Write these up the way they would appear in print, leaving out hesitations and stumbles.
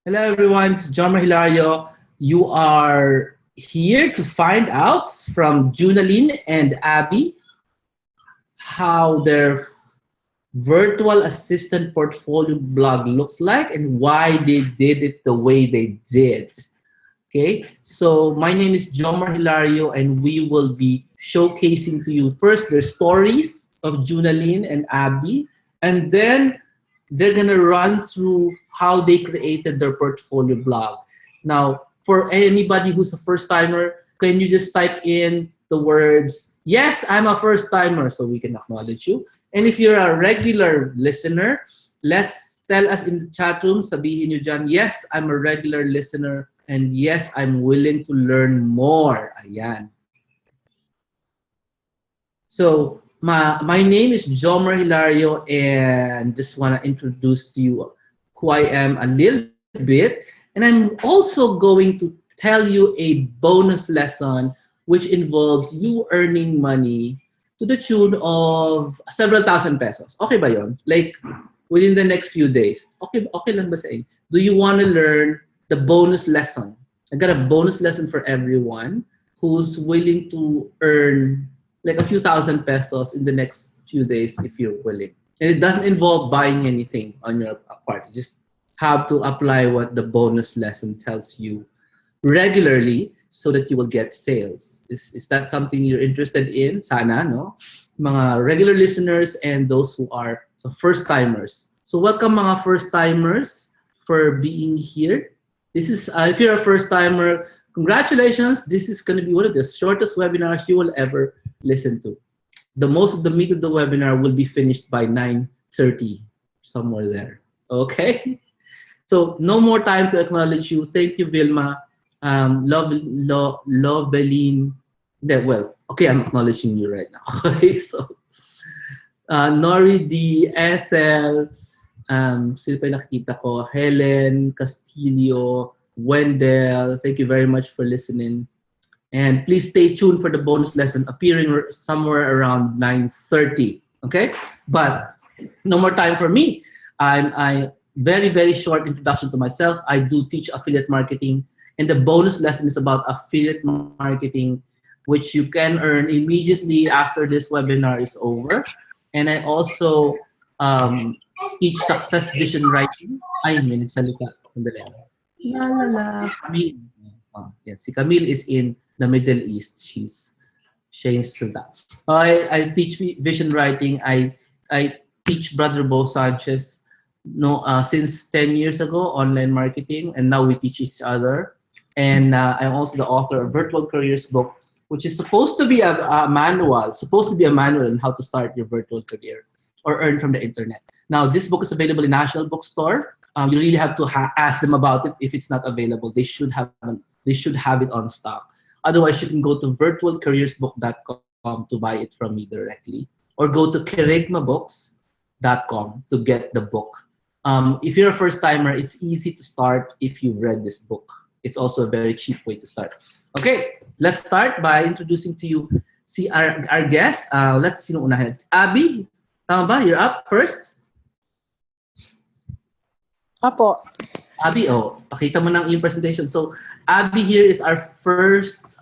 Hello, everyone. It's John Hilario. You are here to find out from Junaline and Abby how their virtual assistant portfolio blog looks like and why they did it the way they did. Okay, so my name is Jomar Hilario, and we will be showcasing to you first their stories of Junaline and Abby, and then they're gonna run through how they created their portfolio blog. Now, for anybody who's a first timer, can you just type in the words, yes, I'm a first timer, so we can acknowledge you. And if you're a regular listener, let's tell us in the chat room, sabihin nyo dyan, yes, I'm a regular listener, and yes, I'm willing to learn more. Ayan. So my name is Jomer Hilario, and just want to introduce to you who I am a little bit. And I'm also going to tell you a bonus lesson which involves you earning money to the tune of several thousand pesos. Okay ba yon? Like within the next few days. Okay lang ba sa inyo? Do you want to learn the bonus lesson? I got a bonus lesson for everyone who's willing to earn like a few thousand pesos in the next few days if you're willing. And it doesn't involve buying anything on your part. You just have to apply what the bonus lesson tells you regularly so that you will get sales. Is that something you're interested in? Sana, no? Mga regular listeners and those who are first timers. So welcome mga first timers for being here. This is if you're a first timer, congratulations. This is going to be one of the shortest webinars you will ever listen to. The most of the meat of the webinar will be finished by 9:30, somewhere there. Okay? So no more time to acknowledge you. Thank you, Vilma. Loveline. Well, okay, I'm acknowledging you right now. Okay, so Nori D, Ethel, sino pa yung nakikita ko? Helen, Castillo, Wendell, thank you very much for listening. And please stay tuned for the bonus lesson appearing somewhere around 9:30. Okay? But no more time for me. I very short introduction to myself. I do teach affiliate marketing, and the bonus lesson is about affiliate marketing, which you can earn immediately after this webinar is over. And I also teach success vision writing. Ay, may nagsalita. Sandali. La la la. Camille. Yeah, si Camille is in the Middle East. She's that. I teach vision writing. I teach Brother Bo Sanchez no since 10 years ago online marketing, and now we teach each other. And I'm also the author of Virtual Careers book, which is supposed to be a manual, on how to start your virtual career or earn from the internet. Now, this book is available in National Bookstore. You really have to ask them about it if it's not available. They should have it on stock. Otherwise, you can go to virtualcareersbook.com to buy it from me directly, or go to kerygmabooks.com to get the book. If you're a first timer, it's easy to start if you've read this book. It's also a very cheap way to start. Okay, let's start by introducing to you our guest. Let's see unahin. Abby, tama ba? You're up first. Apo. Abby, pakita mo ng yung presentation. So, Abby here is our first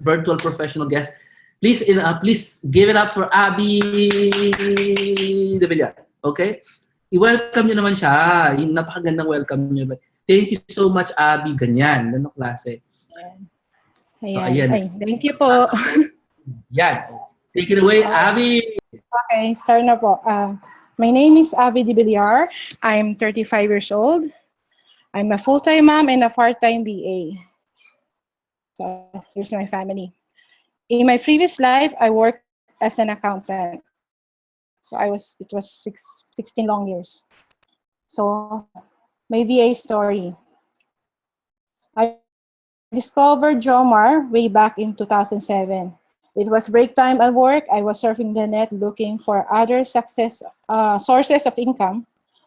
virtual professional guest. Please give it up for Abby De Villar. Okay? I-welcome nyo naman siya. Yung napakagandang welcome nyo. Thank you so much, Abby. Ganyan. Ganong klase. Ayan. Ayan. Ay, thank you po. Yan. Take it away, Abby. Okay, start na po. My name is Abby De Villar. I'm 35 years old. I'm a full-time mom and a part-time VA. So here's my family. In my previous life, I worked as an accountant. So it was 16 long years. So my VA story. I discovered Jomar way back in 2007. It was break time at work. I was surfing the net looking for other sources of income.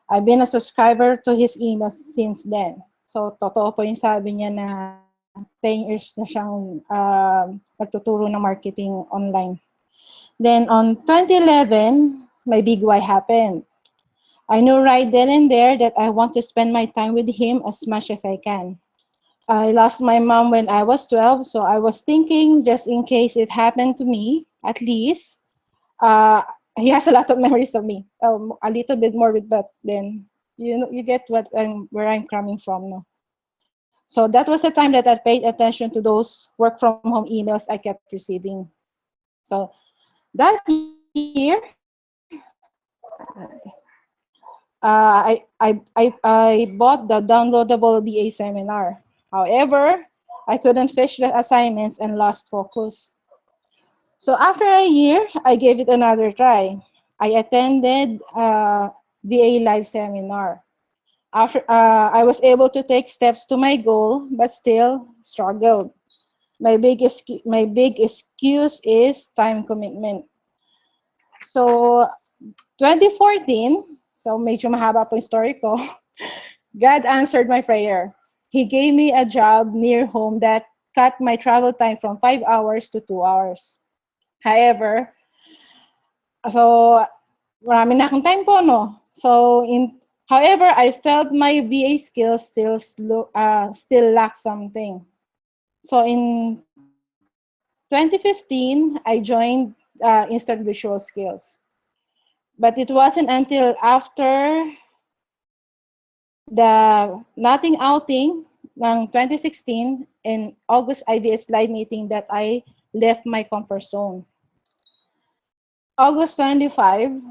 I've been a subscriber to his emails since then. So, totoo po yung sabi niya na 10 years na siyang nagtuturo ng marketing online. Then, on 2011, my big why happened. I knew right then and there that I want to spend my time with him as much as I can. I lost my mom when I was 12, so I was thinking just in case it happened to me, at least, uh, he has a lot of memories of me. A little bit more with, but then you get where I'm coming from. No? So that was the time that I paid attention to those work from home emails I kept receiving. So that year, I bought the downloadable BA seminar. However, I couldn't finish the assignments and lost focus. So after a year, I gave it another try. I attended VA Live seminar. After I was able to take steps to my goal, but still struggled. My big excuse is time commitment. So 2014, so medyo mahaba po yung story ko, God answered my prayer. He gave me a job near home that cut my travel time from 5 hours to 2 hours. However, so marami na akong time po, no? So, however, I felt my VA skills still lack something. So, in 2015, I joined Instant Visual Skills. But it wasn't until after the Nothing outing ng 2016 and August IVS live meeting that I left my comfort zone. August 25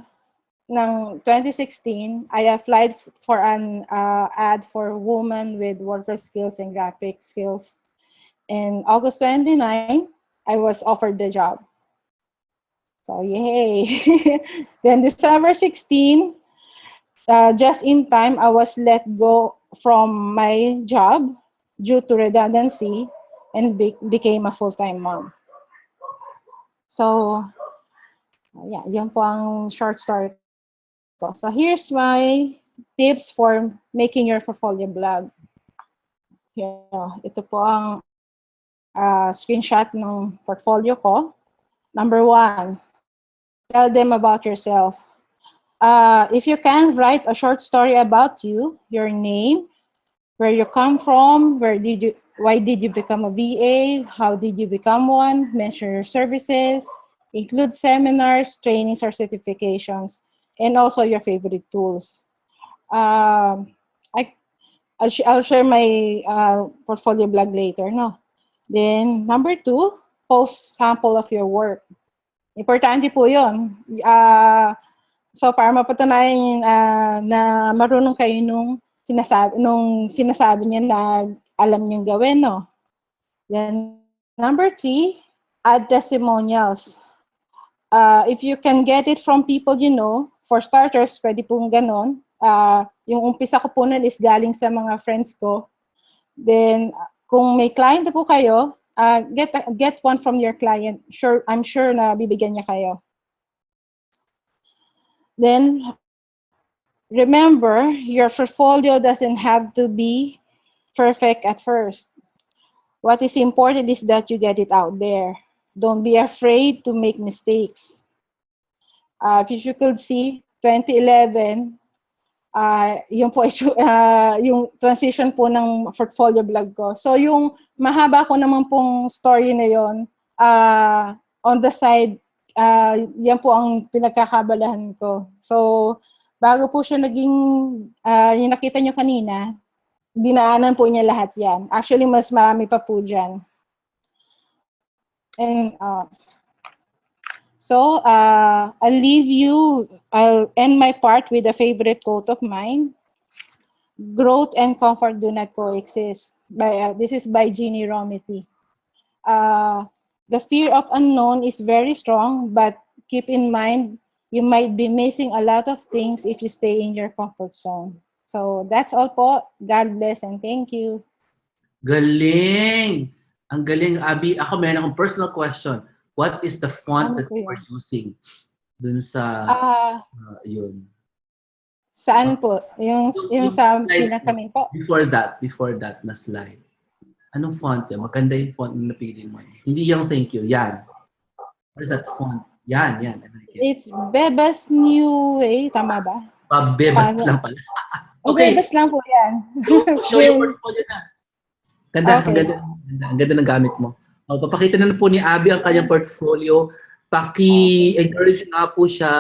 ng 2016, I applied for an ad for women with WordPress skills and graphic skills. And August 29, I was offered the job. So, yay! Then December 16, just in time, I was let go from my job due to redundancy and became a full-time mom. So, yeah, yan po ang short story ko. So, here's my tips for making your portfolio blog. Yeah, ito po ang screenshot ng portfolio ko. Number 1, tell them about yourself. If you can, write a short story about you, your name, where you come from, why did you become a VA, how did you become one, mention your services, include seminars, trainings, or certifications, and also your favorite tools. I'll share my portfolio blog later, no? Then, number 2, post sample of your work. Importante po yun. So, para mapatunayan na marunong kayo nung sinasabi niya na alam niyong gawin, no? Then, number 3, add testimonials. If you can get it from people you know, for starters, pwede pong ganon. Yung umpisa ko po nun is galing sa mga friends ko. Then, kung may client na po kayo, get one from your client. I'm sure na bibigyan niya kayo. Then, remember, your portfolio doesn't have to be perfect at first. What is important is that you get it out there. Don't be afraid to make mistakes. If you could see, 2011, yung po yung transition po ng portfolio blog ko. So yung mahaba ko naman pong story na yon, on the side, yan po ang pinagkakabalahan ko. So bago po siya naging, yung nakita nyo kanina, dinaanan po niya lahat yan. Actually, mas marami pa po dyan. And so, I'll end my part with a favorite quote of mine. Growth and comfort do not coexist. This is by Jeannie Rometty. The fear of unknown is very strong, but keep in mind, you might be missing a lot of things if you stay in your comfort zone. So, that's all po. God bless and thank you. Galing! Ang galing, Abby. Ako, meron akong personal question. What is the font that you are using dun sa yun? Saan po? Yung sa pinakamin po? Before that na slide. Anong font yan? Maganda yung font na napili mo. Hindi yung thank you. Yan. What is that font? Yan. It's Bebas New Way. Tama ba? Pabebas lang pala. Okay. Bebas lang po yan. Show your portfolio na. Ganda, Okay. ang ganda ng gamit mo. Papakita na po ni Abby ang kanyang portfolio. Paki-encourage nga po siya.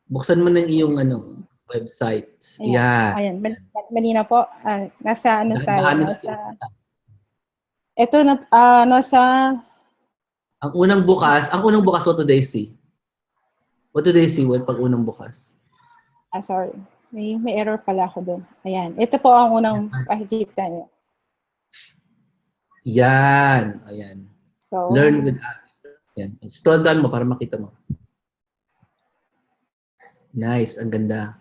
Buksan mo ng iyong website. Yan. Ayan. Malina po. Nasa ano tayo? Ito na, nasa... Ang unang bukas, what do they see? What do they see pag unang bukas? Sorry. May error pala ako doon. Ayan. Ito po ang unang pakikita niyo. Yan. Ayan. So, Learn with Abby. Yan. Scroll down mo para makita mo. Nice. Ang ganda.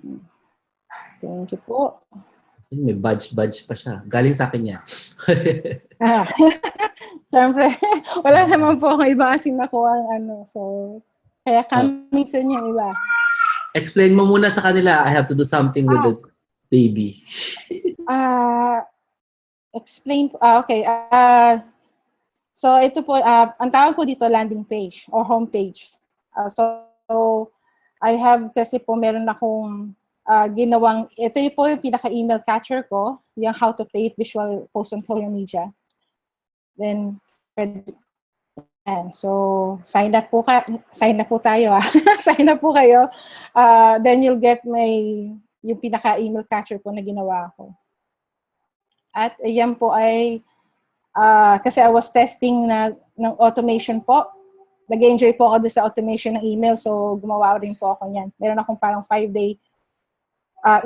Thank you po. May badge pa siya. Galing sa akin yan. Siyempre, wala naman po akong iba kasi nakuha ang So, kaya coming soon yung iba. Explain mo muna sa kanila, I have to do something with the baby. Explain po. Okay. So, ito po, ang tawag po dito landing page or home page. So, I have kasi po meron akong ginawang, ito po yung pinaka-email catcher ko, yung how to create visual post on social media. Then, so, sign up po tayo. Sign up po kayo. Then you'll get yung pinaka-email catcher po na ginawa ko. At yan po ay, kasi I was testing ng automation po. Nag-enjoy po ako doon sa automation ng email, so gumawa rin po ako niyan. Meron akong parang 5-day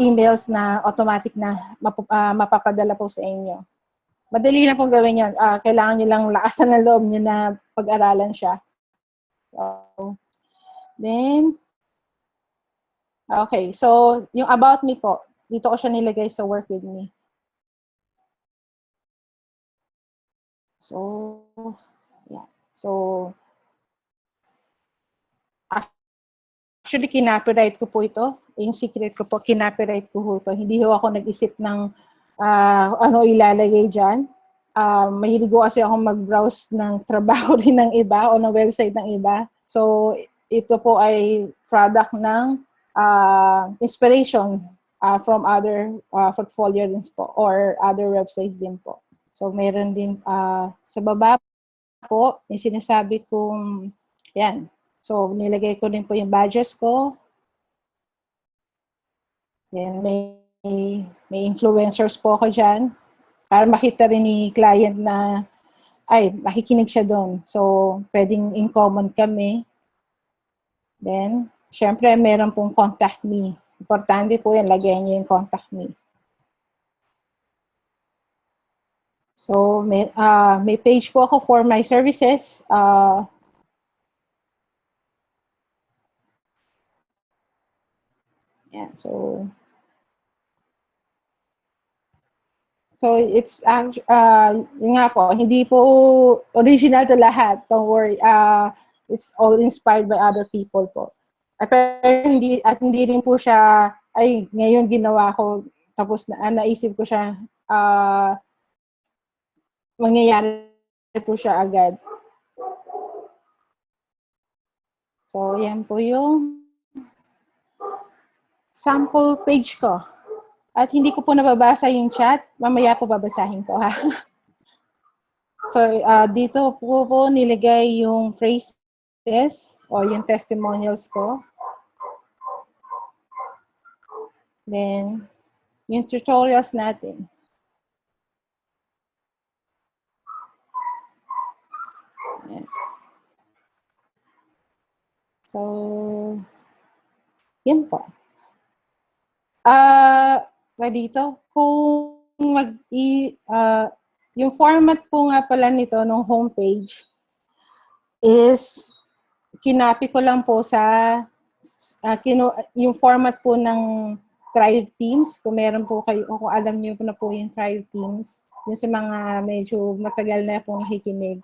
emails na automatic na mapapadala po sa inyo. Madali na pong gawin yun. Kailangan nyo lang lakasan ng loob nyo na pag-aralan siya. So, then, okay. So, yung about me po, dito ko siya nilagay sa work with me. So, yeah. So, actually, kinopyright ko po ito. Yung secret ko po, kinopyright ko po ito. Hindi ho ako nag-isip ng ano ilalagay dyan. Mahilig ko kasi akong mag-browse ng trabaho rin ng iba o ng website ng iba. So, ito po ay product ng inspiration from other portfolio din po or other websites din po. So, meron din sa baba po, yung sinasabi kong, yan. So, nilagay ko din po yung badges ko. Then, may influencers po ako dyan. Para makita rin ni client na, ay, makikinig siya doon. So, pwedeng in common kami. Then, syempre, meron pong contact me. Importante po yan, lagyan niyo yung contact me. So, may page po ako for my services. Yeah, so it's yun nga po, hindi po original to lahat. Don't worry. It's all inspired by other people po. Pero hindi rin po siya, ay, ngayon ginawa ko, tapos naisip ko siya, mangyayari po siya agad. So, yan po yung sample page ko. At hindi ko po nababasa yung chat. Mamaya po babasahin ko, ha? So, dito po nilagay yung phrases o yung testimonials ko. Then, yung tutorials natin. Ayan. So, yan po. Dito, kung yung format po nga pala nito ng homepage is kinapi ko lang po sa yung format po ng Thrive Teams. Kung meron po kayo, kung alam niyo na po yung Thrive Teams, yung sa mga medyo matagal na po nakikinig,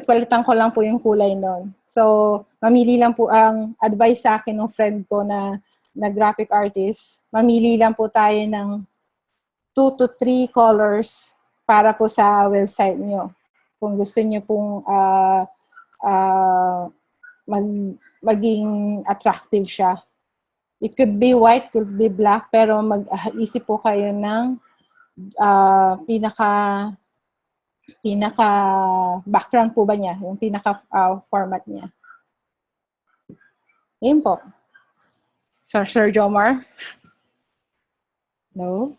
palitan ko lang po yung kulay nun. So, mamili lang po ang advice sa akin ng friend ko na graphic artist. Mamili lang po tayo ng 2 to 3 colors para po sa website nyo. Kung gusto nyo pong maging attractive siya. It could be white, could be black, pero mag-isip po kayo ng pinaka background po ba niya, yung pinaka format niya. Yun po. Sir Jomar? No?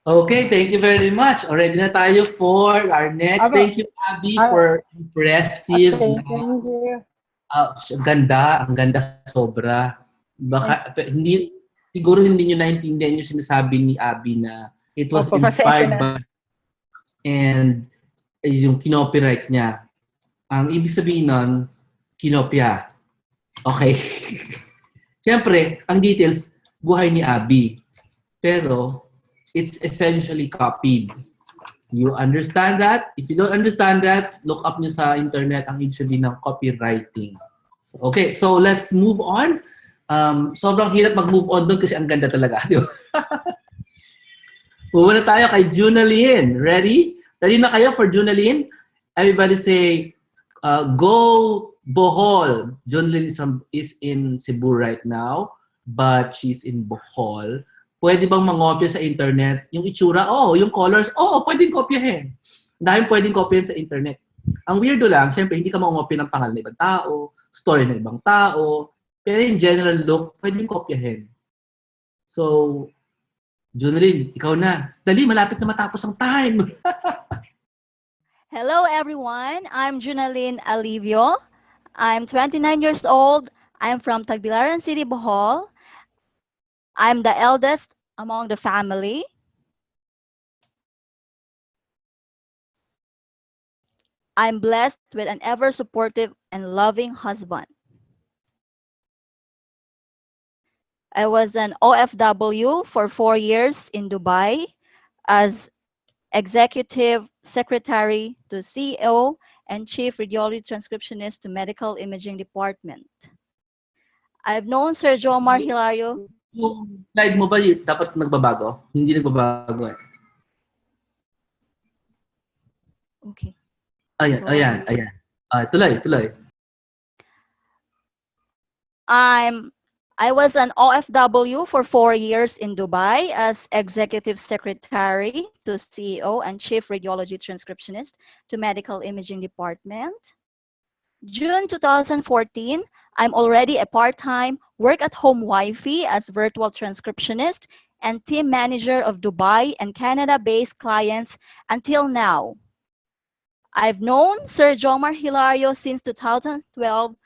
Okay, thank you very much. Already na tayo for our next. Thank you, Abby, for impressive. Okay, thank you. Ang ganda sobra. Baka hindi siguro hindi niyo naintindihan yung sinasabi ni Abby na it was inspired by and yung kinopyright niya. Ang ibig sabihin nun, kinopya. Okay. Siyempre, ang details, buhay ni Abby. Pero, it's essentially copied. You understand that? If you don't understand that, look up nyo sa internet ang ibig sabihin ng copywriting. Okay, so let's move on. Sobrang hirap mag-move on doon kasi ang ganda talaga. Muna tayo kay Junaline. Ready? Ready na kayo for Junaline? Everybody say, go Bohol. Junaline is in Cebu right now, but she's in Bohol. Pwede bang mangopya sa internet? Yung itsura, yung colors, pwedeng kopyahin. Dahil pwedeng kopyahin sa internet. Ang weirdo lang, syempre, hindi ka mangopya ng pangalan ng ibang tao, story ng ibang tao, pero in general look, pwedeng kopyahin. So, Junaline, ikaw na. Dali, malapit na matapos ang time. Hello, everyone. I'm Junaline Alivio. I'm 29 years old. I'm from Tagbilaran City, Bohol. I'm the eldest among the family. I'm blessed with an ever-supportive and loving husband. I was an OFW for 4 years in Dubai as Executive Secretary to CEO and Chief Radiology Transcriptionist to Medical Imaging Department. I've known Sir Jomar Hilario. Yung slide mo ba dapat nagbabago? Hindi nagbabago eh. Okay. Ayan. Tuloy. I was an OFW for 4 years in Dubai as Executive Secretary to CEO and Chief Radiology Transcriptionist to Medical Imaging Department. June 2014, I'm already a part-time work-at-home wifey as virtual transcriptionist and team manager of Dubai and Canada-based clients until now. I've known Sir Jomar Hilario since 2012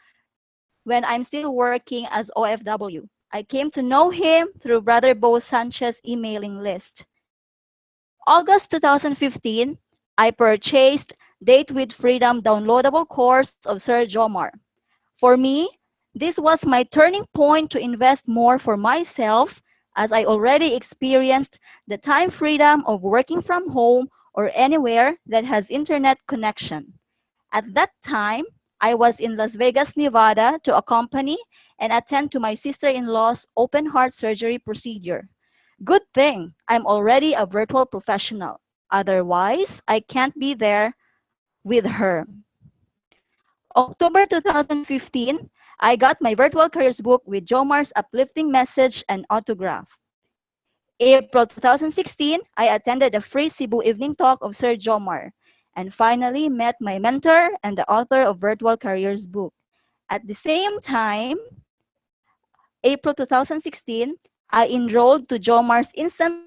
when I'm still working as OFW. I came to know him through Brother Bo Sanchez emailing list. August 2015, I purchased Date with Freedom downloadable course of Sir Jomar. For me, this was my turning point to invest more for myself as I already experienced the time freedom of working from home or anywhere that has internet connection. At that time, I was in Las Vegas, Nevada to accompany and attend to my sister-in-law's open heart surgery procedure. Good thing I'm already a virtual professional. Otherwise, I can't be there with her. October 2015, I got my virtual careers book with Jomar's uplifting message and autograph. April 2016, I attended a free Cebu evening talk of Sir Jomar and finally met my mentor and the author of Virtual Careers book. At the same time, April 2016, I enrolled to Jomar's Instant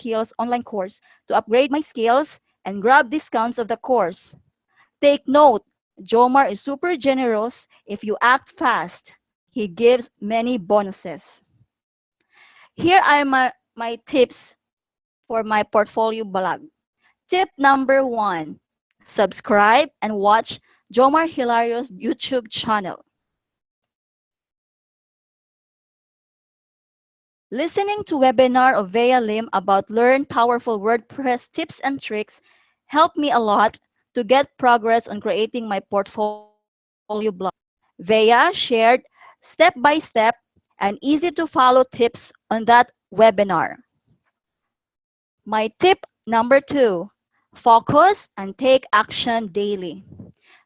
Skills online course to upgrade my skills and grab discounts of the course. Take note, Jomar is super generous if you act fast. He gives many bonuses. Here are my tips for my portfolio blog. Tip number 1, subscribe and watch Jomar Hilario's YouTube channel. Listening to webinar of Vea Lim about learn powerful WordPress tips and tricks helped me a lot to get progress on creating my portfolio blog. Vea shared step-by-step and easy-to-follow tips on that webinar. My tip number 2, focus and take action daily.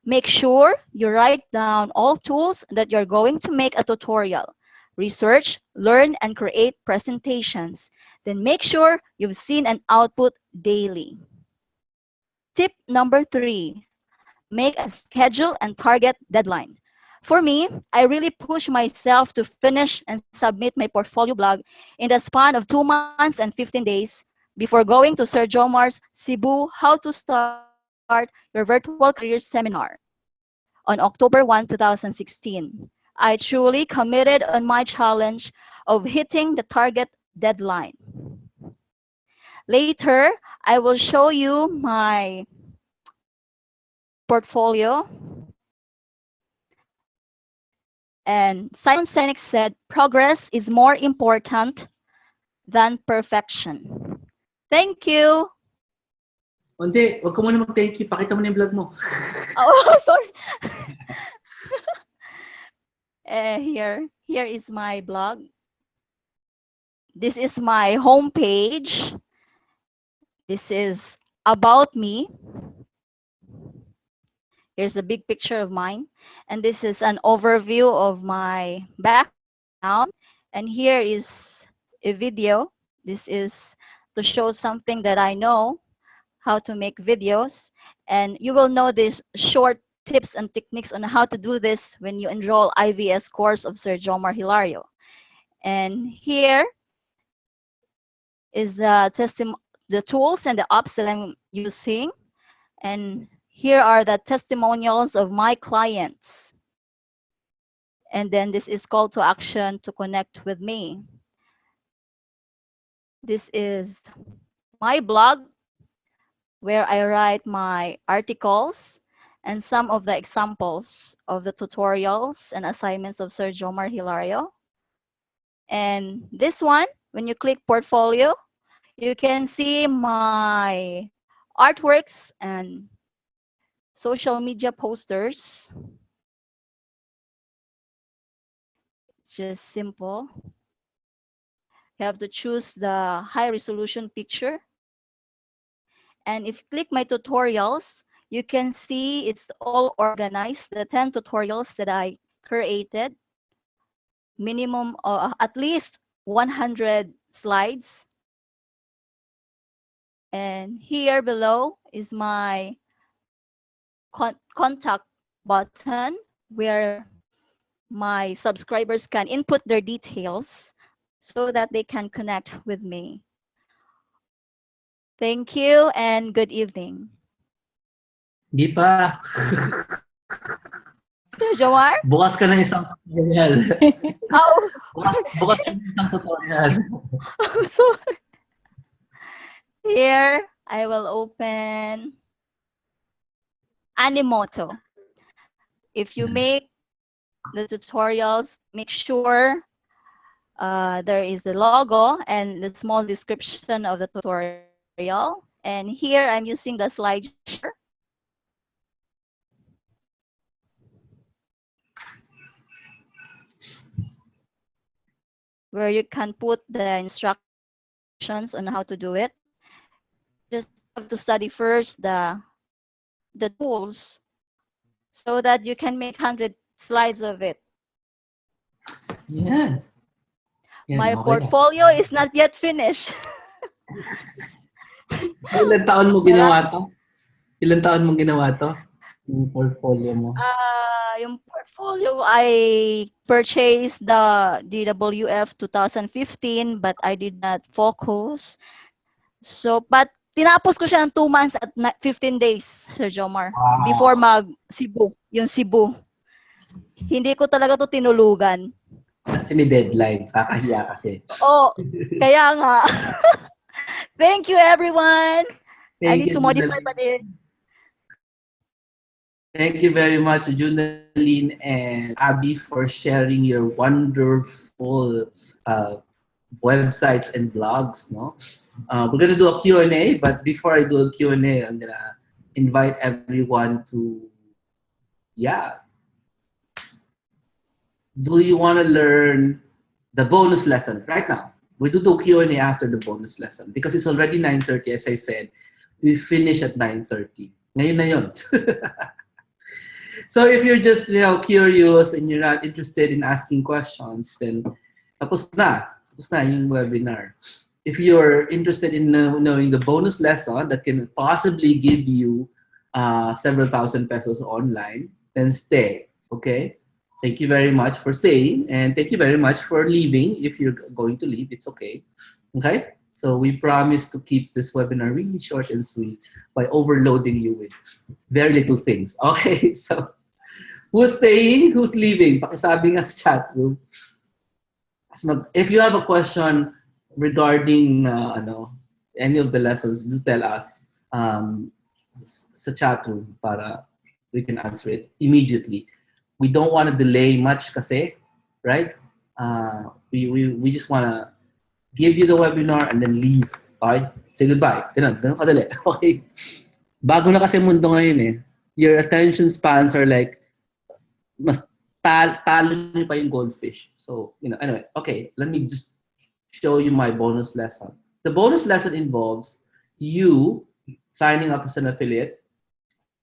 Make sure you write down all tools that you're going to make a tutorial. Research, learn, and create presentations. Then make sure you've seen an output daily. Tip number 3, make a schedule and target deadline. For me, I really push myself to finish and submit my portfolio blog in the span of 2 months and 15 days before going to Sir Jomar's Cebu How to Start Your Virtual Career Seminar on October 1, 2016. I truly committed on my challenge of hitting the target deadline. Later, I will show you my portfolio. And Simon Sinek said, progress is more important than perfection. Thank you. Hindi, wag ka muna mag-thank you. Pakita mo na yung vlog mo. Oh, sorry. Here is my blog. This is my homepage. This is about me. Here's a big picture of mine. And this is an overview of my background. And here is a video. This is to show something that I know, how to make videos. And you will know these short tips and techniques on how to do this when you enroll IVS course of Sir Jomar Hilario. And here is the tools and the apps that I'm using. And here are the testimonials of my clients. And then this is call to action to connect with me. This is my blog where I write my articles and some of the examples of the tutorials and assignments of Sir Jomar Hilario. And this one, when you click portfolio, you can see my artworks and social media posters. It's just simple. You have to choose the high resolution picture. And if you click my tutorials, you can see it's all organized, the 10 tutorials that I created, minimum at least 100 slides. And here below is my contact button where my subscribers can input their details so that they can connect with me. Thank you and good evening. Di pa. Sir Jomar? Bukas ka ng isang tutorial. Oh. bukas ka ng isang tutorial. Sorry. Here, I will open Animoto. If you make the tutorials, make sure there is the logo and the small description of the tutorial. And here I'm using the slide share. Where you can put the instructions on how to do it. Just have to study first the tools so that you can make 100 slides of it. Yeah. My portfolio is not yet finished. So, ilan taon mo ginawa to? Ilan taon mo ginawa to? Yung portfolio mo? Yung portfolio, I purchased the DWF 2015, but I did not focus. So, but tinapos ko siya ng 2 months at 15 days, Sir Jomar. Wow. Before mag-Cebu, yung Cebu. Hindi ko talaga to tinulugan. Kasi may deadline. Kakahiya kasi. Oh, kaya nga. Thank you, everyone. I need to modify pa din. Thank you very much, Junaline and Abby, for sharing your wonderful websites and blogs. No, we're gonna do a Q&A, but before I do a Q&A, I'm gonna invite everyone to, do you want to learn the bonus lesson right now? We do the Q&A after the bonus lesson because it's already 9:30. As I said, we finish at 9:30. Ngayon na yun. So if you're just curious and you're not interested in asking questions, then tapos na yung webinar. If you're interested in knowing the bonus lesson that can possibly give you several thousand pesos online, then stay. Okay. Thank you very much for staying, and thank you very much for leaving. If you're going to leave, it's okay. Okay. So we promise to keep this webinar really short and sweet by overloading you with very little things. Okay. So who's staying? Who's leaving? Pakisabi nga sa chat room. If you have a question regarding any of the lessons, do tell us sa chat room para we can answer it immediately. We don't want to delay much kasi, right? We just want to give you the webinar and then leave. Okay? Say goodbye. Ganun kadali. Okay. Bago na kasi mundo ngayon eh. Your attention spans are like mas talo niyo pa yung goldfish. So, anyway, okay, let me just show you my bonus lesson. The bonus lesson involves you signing up as an affiliate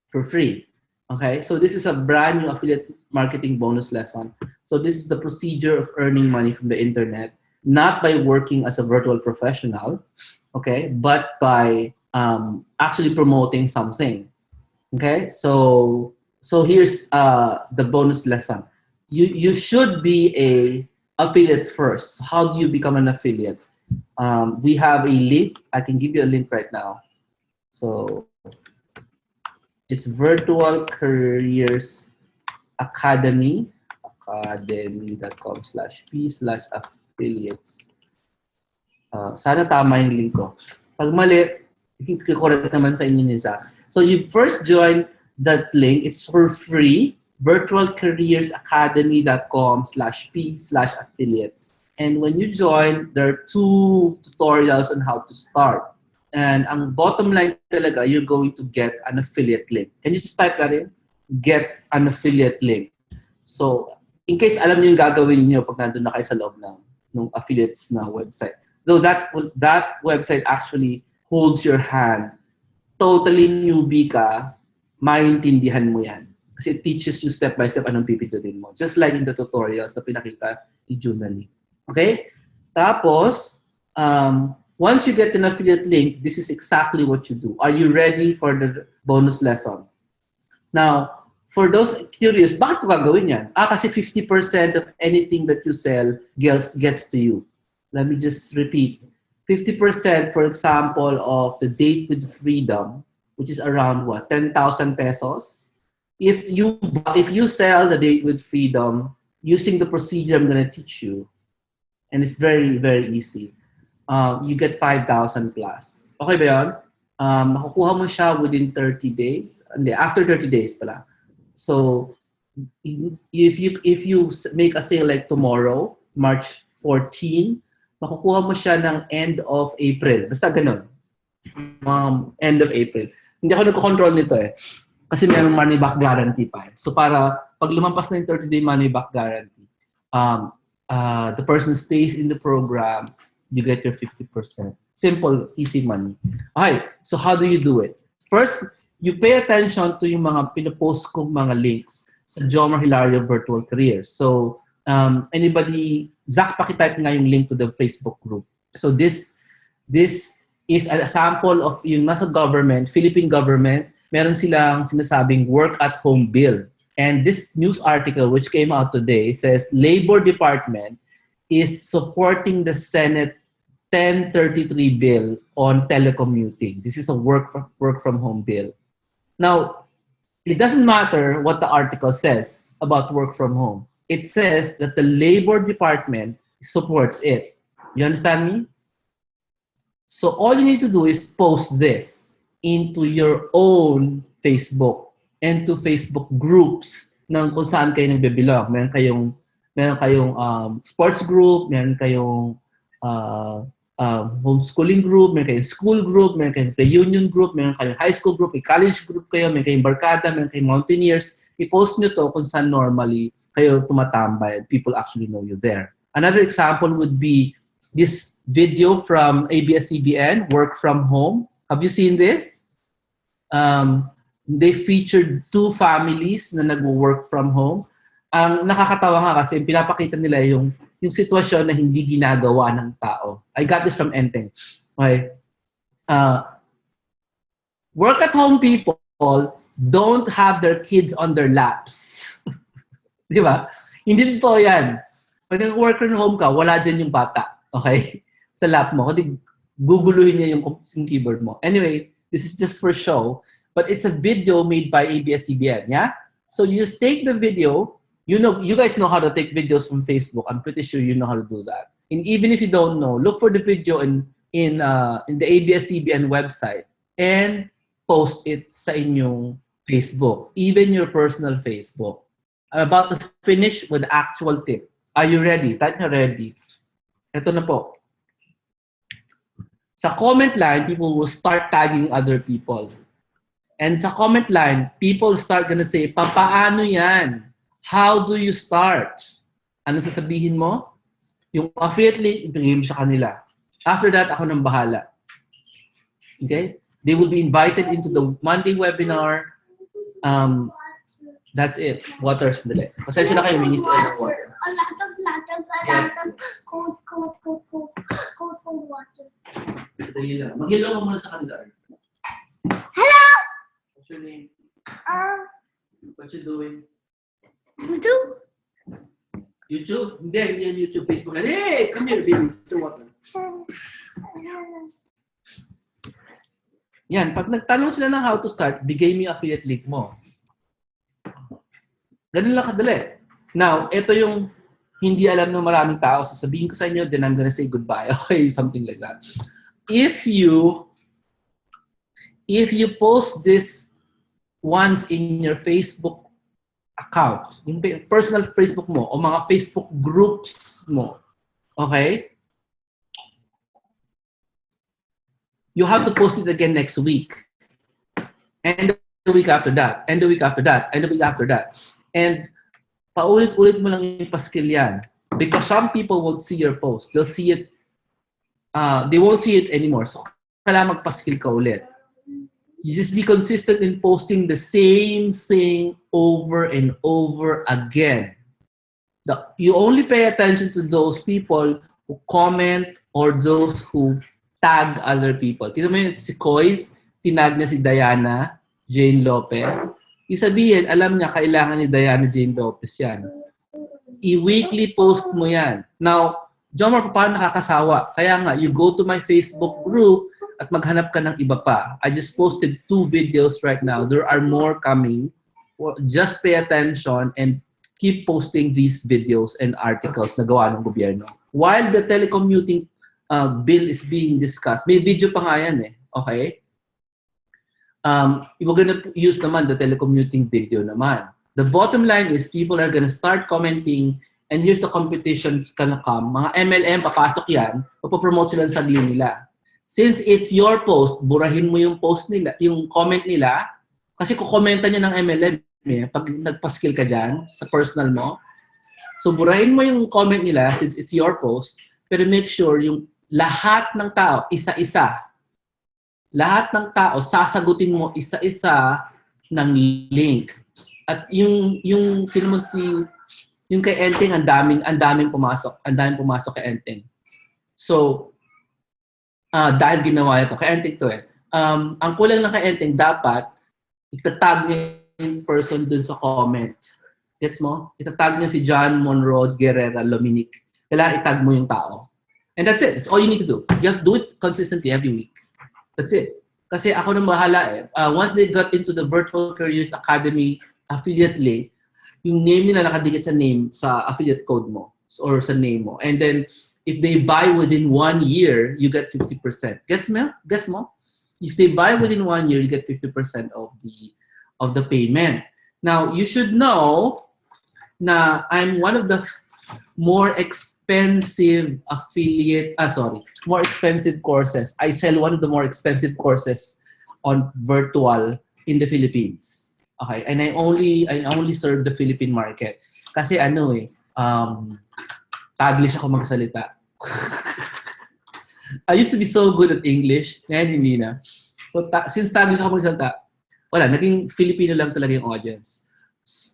for free. Okay, so this is a brand new affiliate marketing bonus lesson. So this is the procedure of earning money from the internet, not by working as a virtual professional, okay, but by actually promoting something. Okay, so here's the bonus lesson. You should be a affiliate first. So how do you become an affiliate? We have a link. I can give you a link right now. So it's Virtual Careers Academy, academy.com/p/affiliates. Sana tama yung link ko. Pag mali, i-correct naman sa inyo nisa. So you first join that link. It's for free. virtualcareersacademy.com/p/affiliates. And when you join, there are 2 tutorials on how to start. And ang bottom line talaga, you're going to get an affiliate link. Can you just type that in? Get an affiliate link. So, in case alam niyo yung gagawin niyo pag nandun na kayo sa loob ng affiliates na website. So that website actually holds your hand. Totally newbie ka, maintindihan mo yan. Kasi it teaches you step by step anong pipindutin mo. Just like in the tutorials na pinakita ni Junali. Okay? Tapos, once you get an affiliate link, this is exactly what you do. Are you ready for the bonus lesson? Now, for those curious, bakit ko gagawin yan? Kasi 50% of anything that you sell gets to you. Let me just repeat. 50%, for example, of the Date with Freedom, which is around what, 10,000 pesos? If you sell the Date with Freedom using the procedure I'm going to teach you, and it's very, very easy, you get 5,000 plus. Okay ba yun? Makukuha mo siya within 30 days. Hindi, after 30 days pala. So, if you make a sale like tomorrow, March 14, makukuha mo siya ng end of April. Basta ganun. End of April. Hindi ako nagko-control nito eh. Kasi mayroong money back guarantee pa. So para pag lumampas na yung 30-day money back guarantee, the person stays in the program, you get your 50%. Simple, easy money. Okay, so how do you do it? First, you pay attention to yung mga pinopost kong mga links sa Jomar Hilario Virtual Careers. So, anybody, Zach, pakitype nga yung link to the Facebook group. So this is a sample of yung nasa government, Philippine government, meron silang sinasabing work at home bill. And this news article which came out today says Labor Department is supporting the Senate 1033 bill on telecommuting. This is a work from home bill. Now, it doesn't matter what the article says about work from home. It says that the Labor Department supports it. You understand me? So all you need to do is post this into your own Facebook and to Facebook groups ng kung saan kayo nagbe-belong. Meron kayong sports group, meron kayong homeschooling group, meron kayong school group, meron kayong reunion group, meron kayong high school group, may college group kayo, meron kayong barkada, meron kayong mountaineers. I-post nyo to kung saan normally kayo tumatambay and people actually know you there. Another example would be this video from ABS-CBN, Work from Home. Have you seen this? They featured 2 families na nag-work from home. Ang nakakatawa nga kasi pinapakita nila yung sitwasyon na hindi ginagawa ng tao. I got this from Enteng. Okay. Work at home people don't have their kids on their laps. Di ba? Hindi totoo yan. Pag nag-work from home ka, wala dyan yung bata. Okay? Sa lap mo. Kasi guguluhin niya yung keyboard mo. Anyway, this is just for show. But it's a video made by ABS-CBN, yeah? So you just take the video. You guys know how to take videos from Facebook. I'm pretty sure you know how to do that. And even if you don't know, look for the video in the ABS-CBN website and post it sa inyong Facebook, even your personal Facebook. I'm about to finish with the actual tip. Are you ready? Type na ready. Ito na po. Sa comment line, people will start tagging other people. And sa comment line, people start gonna say, papaano yan? How do you start? Ano sasabihin mo? Yung affiliate link, ibigay mo sa kanila. After that, ako nang bahala. Okay? They will be invited into the Monday webinar. That's it. Water, sandali. Pasensya na kayo, minis ng water. A lot of Yes. cold water. Dali lang. Mag-hello ka muna sa kanila. Hello! What's your name? What you doing? YouTube? YouTube? Hindi yan YouTube, Facebook. Hey, come here, baby. Mr. Water. Yan, pag nagtanong sila ng how to start, bigay mo yung affiliate link mo. Ganun lang kadali. Now, ito yung hindi alam ng maraming tao. Sasabihin ko sa inyo, then I'm gonna say goodbye. Okay, something like that. If you post this once in your Facebook account, yung personal Facebook mo, o mga Facebook groups mo, okay? You have to post it again next week. And the week after that. And the week after that. And the week after that. And paulit-ulit mo lang yung paskil yan. Because some people won't see your post. They'll see it, they won't see it anymore. So, kailangan magpaskil ka ulit. You just be consistent in posting the same thing over and over again. You only pay attention to those people who comment or those who tag other people. Tignan mo yun, si Koiz, tinag niya si Diana Jane Lopez. Isabihin, alam niya, kailangan ni Diana Jane Lopez yan. I-weekly post mo yan. Now, Jomar, paano nakakasawa? Kaya nga, you go to my Facebook group at maghanap ka ng iba pa. I just posted 2 videos right now. There are more coming. Just pay attention and keep posting these videos and articles na gawa ng gobyerno. While the telecommuting bill is being discussed. May video pa nga yan eh. Okay? We're gonna use naman the telecommuting video naman. The bottom line is people are gonna start commenting and here's the competition gonna come. Mga MLM, papasok yan, papapromote sila sa sarili nila. Since it's your post, burahin mo yung post nila, yung comment nila, kasi kukomenta niya ng MLM eh, pag nagpaskill ka dyan sa personal mo. So burahin mo yung comment nila since it's your post, pero make sure yung lahat ng tao, isa-isa. Lahat ng tao, sasagutin mo isa-isa ng link. At yung kay Enteng, ang daming pumasok kay Enteng. So, dahil ginawa ito, kay Enteng to eh. Ang kulang lang kay Enteng, dapat itatag niya yung person dun sa comment. Gets mo? Itatag niya si John Monroe Guerrera Lominic. Kailangan itag mo yung tao. And that's it. That's all you need to do. You have to do it consistently every week. That's it. Kasi ako nang bahala eh. Once they got into the Virtual Careers Academy affiliate link, yung name nila nakadikit sa affiliate code mo or sa name mo. And then, if they buy within 1 year, you get 50%. Gets mo? If they buy within 1 year, you get 50% of the payment. Now, you should know na I'm one of the more expensive courses. I sell one of the more expensive courses on virtual in the Philippines. Okay, and I only serve the Philippine market. Kasi Taglish ako magsalita. I used to be so good at English, ngayon hindi na. So since Taglish ako magsalita, wala, naging Filipino lang talaga yung audience.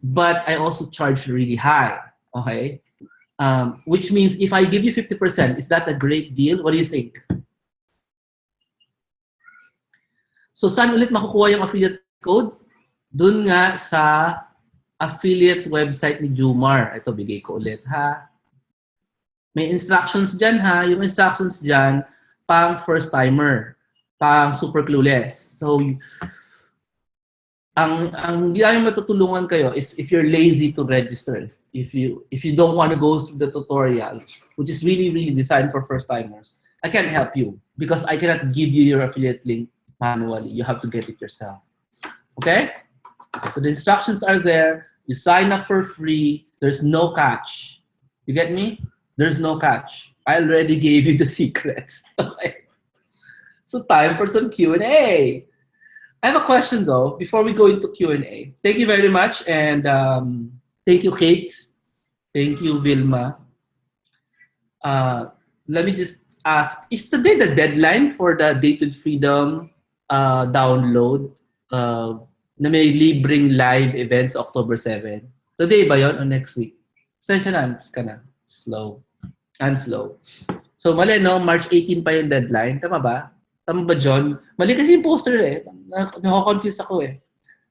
But I also charge really high. Okay? Which means if I give you 50%, is that a great deal? What do you think? So saan ulit makukuha yung affiliate code? Doon nga sa affiliate website ni Jumar. Ito, bigay ko ulit, ha? May instructions dyan, ha? Yung instructions dyan, pang first-timer, pang super clueless. So, ang hindi namin matutulungan kayo is if you're lazy to register. If you don't want to go through the tutorial, which is really, really designed for first-timers, I can't help you because I cannot give you your affiliate link manually. You have to get it yourself. Okay? So the instructions are there. You sign up for free. There's no catch. You get me? There's no catch. I already gave you the secrets. Okay? So time for some Q&A. I have a question though, before we go into Q&A. Thank you very much. And thank you, Kate. Thank you, Vilma. Let me just ask, is today the deadline for the Date with Freedom download na may libreng live events October 7? Today ba yon or next week? Sensya na ka na. Slow. I'm slow. So mali no, March 18 pa yung deadline. Tama ba? Tama ba, John? Mali kasi yung poster eh. Nako-confuse ako eh.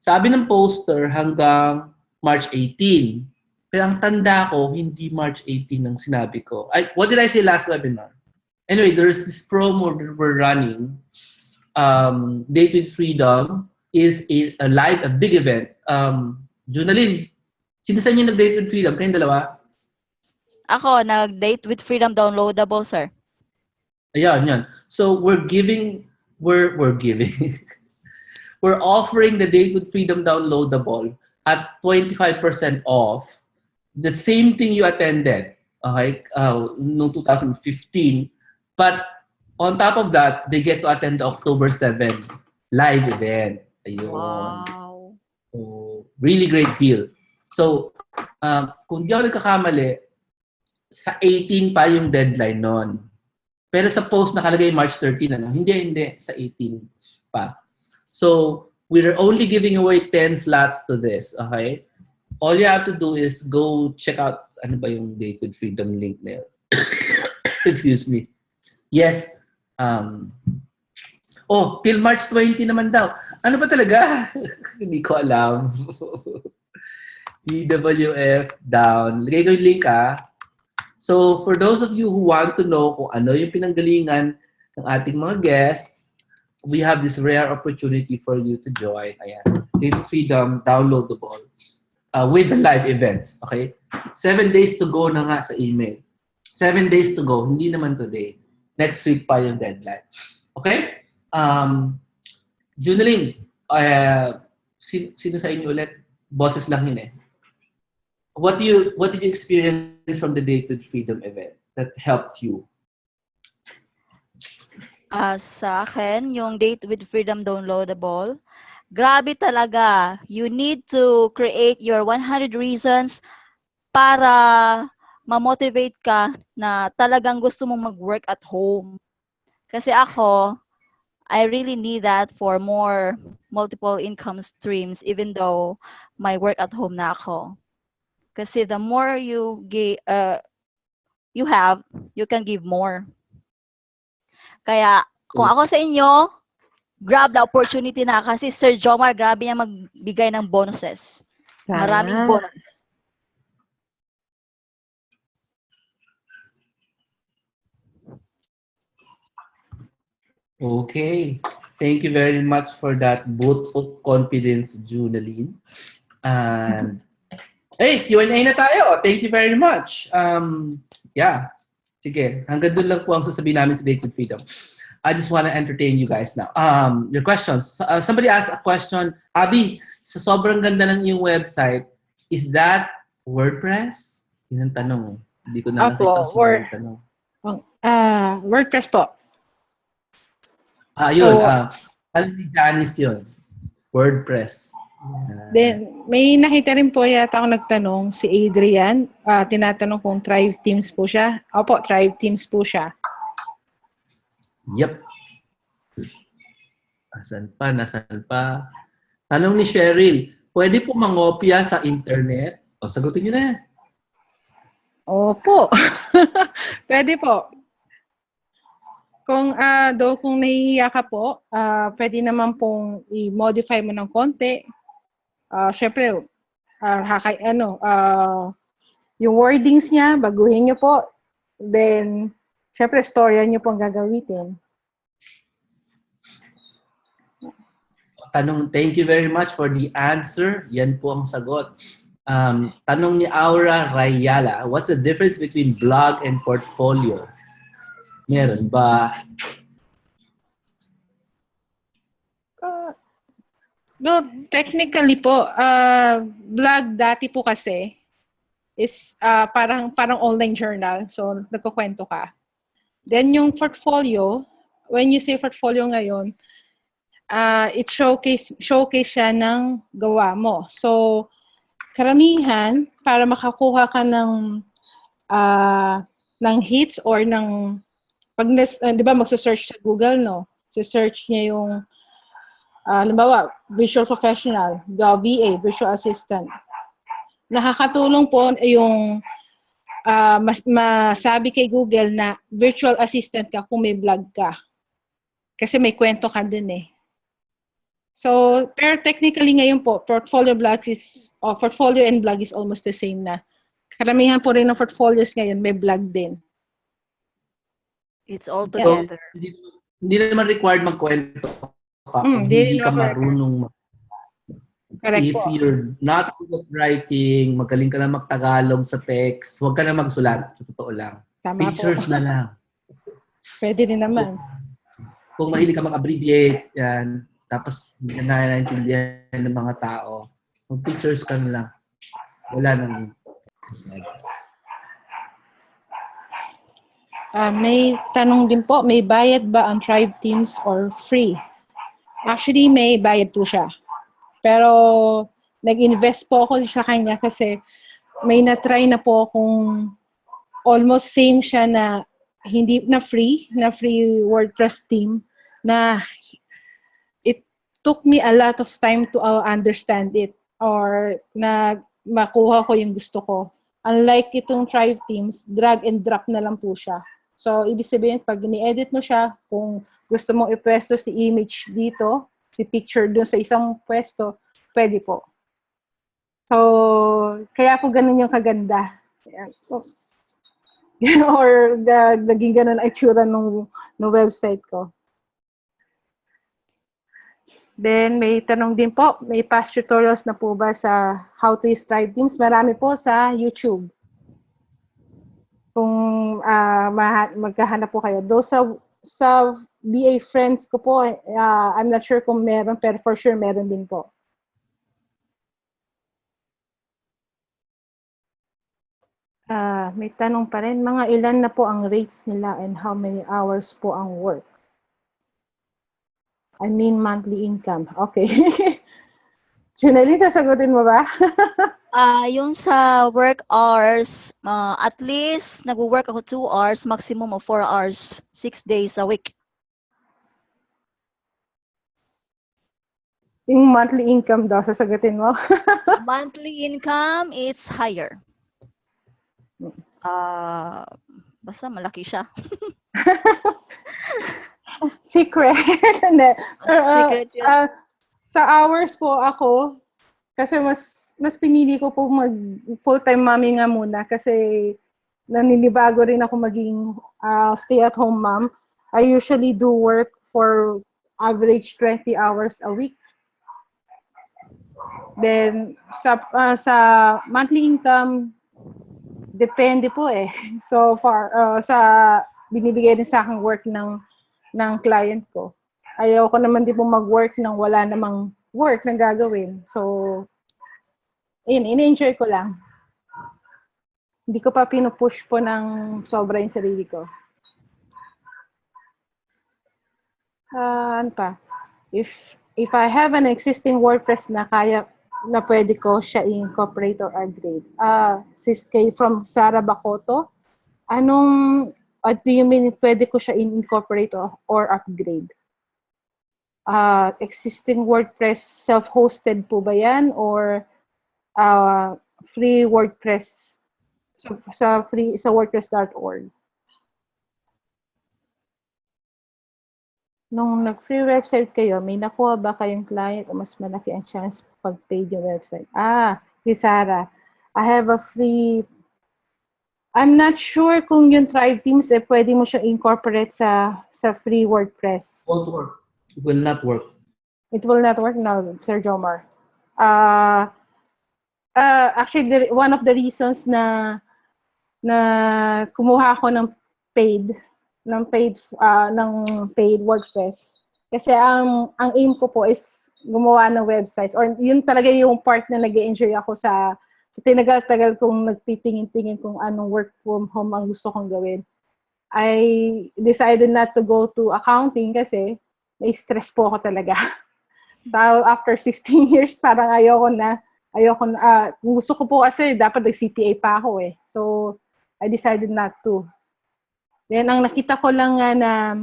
Sabi ng poster hanggang March 18. Pero ang tanda ko, hindi March 18 ang sinabi ko. What did I say last webinar? Anyway, there's this promo that we're running. Date with Freedom is a big event. Junalyn, sino sa inyo nag-Date with Freedom? Kayong dalawa? Ako, nag-Date with Freedom downloadable, sir. Ayan, yan. So we're offering the Date with Freedom downloadable at 25% off. The same thing you attended, okay, no 2015. But on top of that, they get to attend the October 7 live event. Ayun. Wow. So, really great deal. So, kung di ako nagkakamali, sa 18 pa yung deadline nun. Pero sa post nakalagay March 13, ano? Hindi, sa 18 pa. So, we're only giving away 10 slots to this, okay? All you have to do is go check out, ano ba yung Date with Freedom link na yun? Excuse me. Yes. Till March 20 naman daw. Ano ba talaga? Hindi ko alam. DWF down. Lagay ko yung link, So, for those of you who want to know kung ano yung pinanggalingan ng ating mga guests, we have this rare opportunity for you to join. Ayan. Date Freedom downloadable with the live event. Okay? 7 days to go na nga sa email. 7 days to go. Hindi naman today. Next week pa yung deadline. Okay? Junalyn, sino sa inyo ulit? Bosses lang yun eh. What did you experience from the Date with Freedom event that helped you? Sa akin, yung Date with Freedom downloadable, grabe talaga. You need to create your 100 reasons para ma-motivate ka na talagang gusto mong mag-work at home. Kasi ako, I really need that for more multiple income streams even though my work at home na ako. Kasi the more you have, you can give more. Kaya kung ako sa inyo, grab the opportunity na kasi Sir Jomar, grabe niya magbigay ng bonuses. Maraming bonuses. Okay. Thank you very much for that vote of confidence, Junalyn. And hey, Q&A na tayo. Thank you very much. Yeah. Sige. Hanggang doon lang po ang sasabihin namin sa Date with Freedom. I just want to entertain you guys now. Your questions. Somebody asked a question. Abby, sa sobrang ganda ng yung website, is that WordPress? Yun ang tanong. Hindi ko na nakita sa tanong. WordPress po. Yun. Alam ni Janice yun. WordPress. Then, may nakita rin po yata ako nagtanong, si Adrian. Tinatanong kung Thrive Teams po siya. Opo, Thrive Teams po siya. Yep. Nasaan pa? Tanong ni Cheryl, pwede po mangopya sa internet? O, sagutin niyo na yan. Opo. Pwede po. Kung kung nahihiya ka po, pwede naman pong i-modify mo ng konti. Syempre, yung wordings niya, baguhin niyo po. Then, syempre, storya niyo pong gagamitin. Tanong, thank you very much for the answer. Yan po ang sagot. Tanong ni Aura Rayala, what's the difference between blog and portfolio? Meron ba? Well, technically po, blog dati po kasi is parang online journal. So, nagkukwento ka. Then yung portfolio, when you say portfolio ngayon, it showcase siya ng gawa mo. So, karamihan, para makakuha ka ng hits or ng, pag di ba magsa-search sa Google, no? Sa-search niya yung, halimbawa, visual professional, VA, visual assistant. Nakakatulong po yung masabi kay Google na virtual assistant ka kung may blog ka. Kasi may kwento ka dun eh. So, pero technically ngayon po, portfolio and blog is almost the same na. Karamihan po rin ng portfolios ngayon, may blog din. It's all together. So, hindi naman required magkwento ka kung hindi ka marunong Correct if po. you're not good at writing, magaling ka na magtagalog sa text, huwag ka na magsulat. Sa totoo lang. Tama Pictures po. na lang. Pwede din naman. Kung mahilig ka mag-abbreviate, yan, tapos hindi na naiintindihan ng mga tao, mag-pictures ka na lang. Wala nang... May tanong din po, may bayad ba ang Tribe Teams or free? Actually, may bayad po siya. Pero nag-invest po ako sa kanya kasi may na-try na po akong almost same siya na hindi na free WordPress theme na it took me a lot of time to understand it or na makuha ko yung gusto ko. Unlike itong Tribe Teams, drag and drop na lang po siya. So, ibig sabihin, pag ni-edit mo siya, kung gusto mong ipwesto si image dito, si picture dun sa isang pwesto, pwede po. So, kaya po ganun yung kaganda. Or naging ganun ang itsura ng website ko. Then, may tanong din po, may past tutorials na po ba sa how to use Tribe Teams? Marami po sa YouTube. Kung magkahanap po kayo. Though sa BA friends ko po, I'm not sure kung meron, pero for sure meron din po. May tanong pa rin, mga ilan na po ang rates nila and how many hours po ang work? I mean monthly income. Okay. Junelyn, sasagutin mo ba? Yung sa work hours, at least nag-work ako 2 hours, maximum of 4 hours, 6 days a week. Yung monthly income daw, sasagutin mo? Monthly income, it's higher. Basta malaki siya. Secret. Secret yun. Sa hours po ako, kasi mas pinili ko po mag full-time mommy nga muna kasi naninibago rin ako maging stay-at-home mom. I usually do work for average 20 hours a week. Then, sa monthly income, depende po eh. So far, sa binibigay din sa akin work ng client ko. Ayaw ko naman din po mag-work nang wala namang work na gagawin. So, in-enjoy ko lang. Hindi ko pa pinupush po ng sobra yung sarili ko. Ano pa? If I have an existing WordPress na pwede ko siya incorporate or upgrade. From Sarah Bacoto, what do you mean pwede ko siya incorporate or upgrade? existing WordPress self-hosted po ba yan or free WordPress sa wordpress.org? Nung nag-free website kayo, may nakuha ba kayong client o mas malaki ang chance pag paid yung website? Si Sarah. I have a free... I'm not sure kung yung Thrive Teams pwede mo siya incorporate sa free WordPress. Won't work. It will not work. It will not work now, Sir Jomar. Actually, one of the reasons na kumuha ako ng paid WordPress kasi ang aim ko po is gumawa ng websites or yun talaga yung part na nag-enjoy ako sa tinagal-tagal kong nagtitingin-tingin kung anong work from home ang gusto kong gawin. I decided not to go to accounting kasi may stress po ako talaga. So after 16 years parang ayoko na gusto ko po kasi dapat nag-CPA pa ako eh. So I decided not to. Then ang nakita ko lang nga na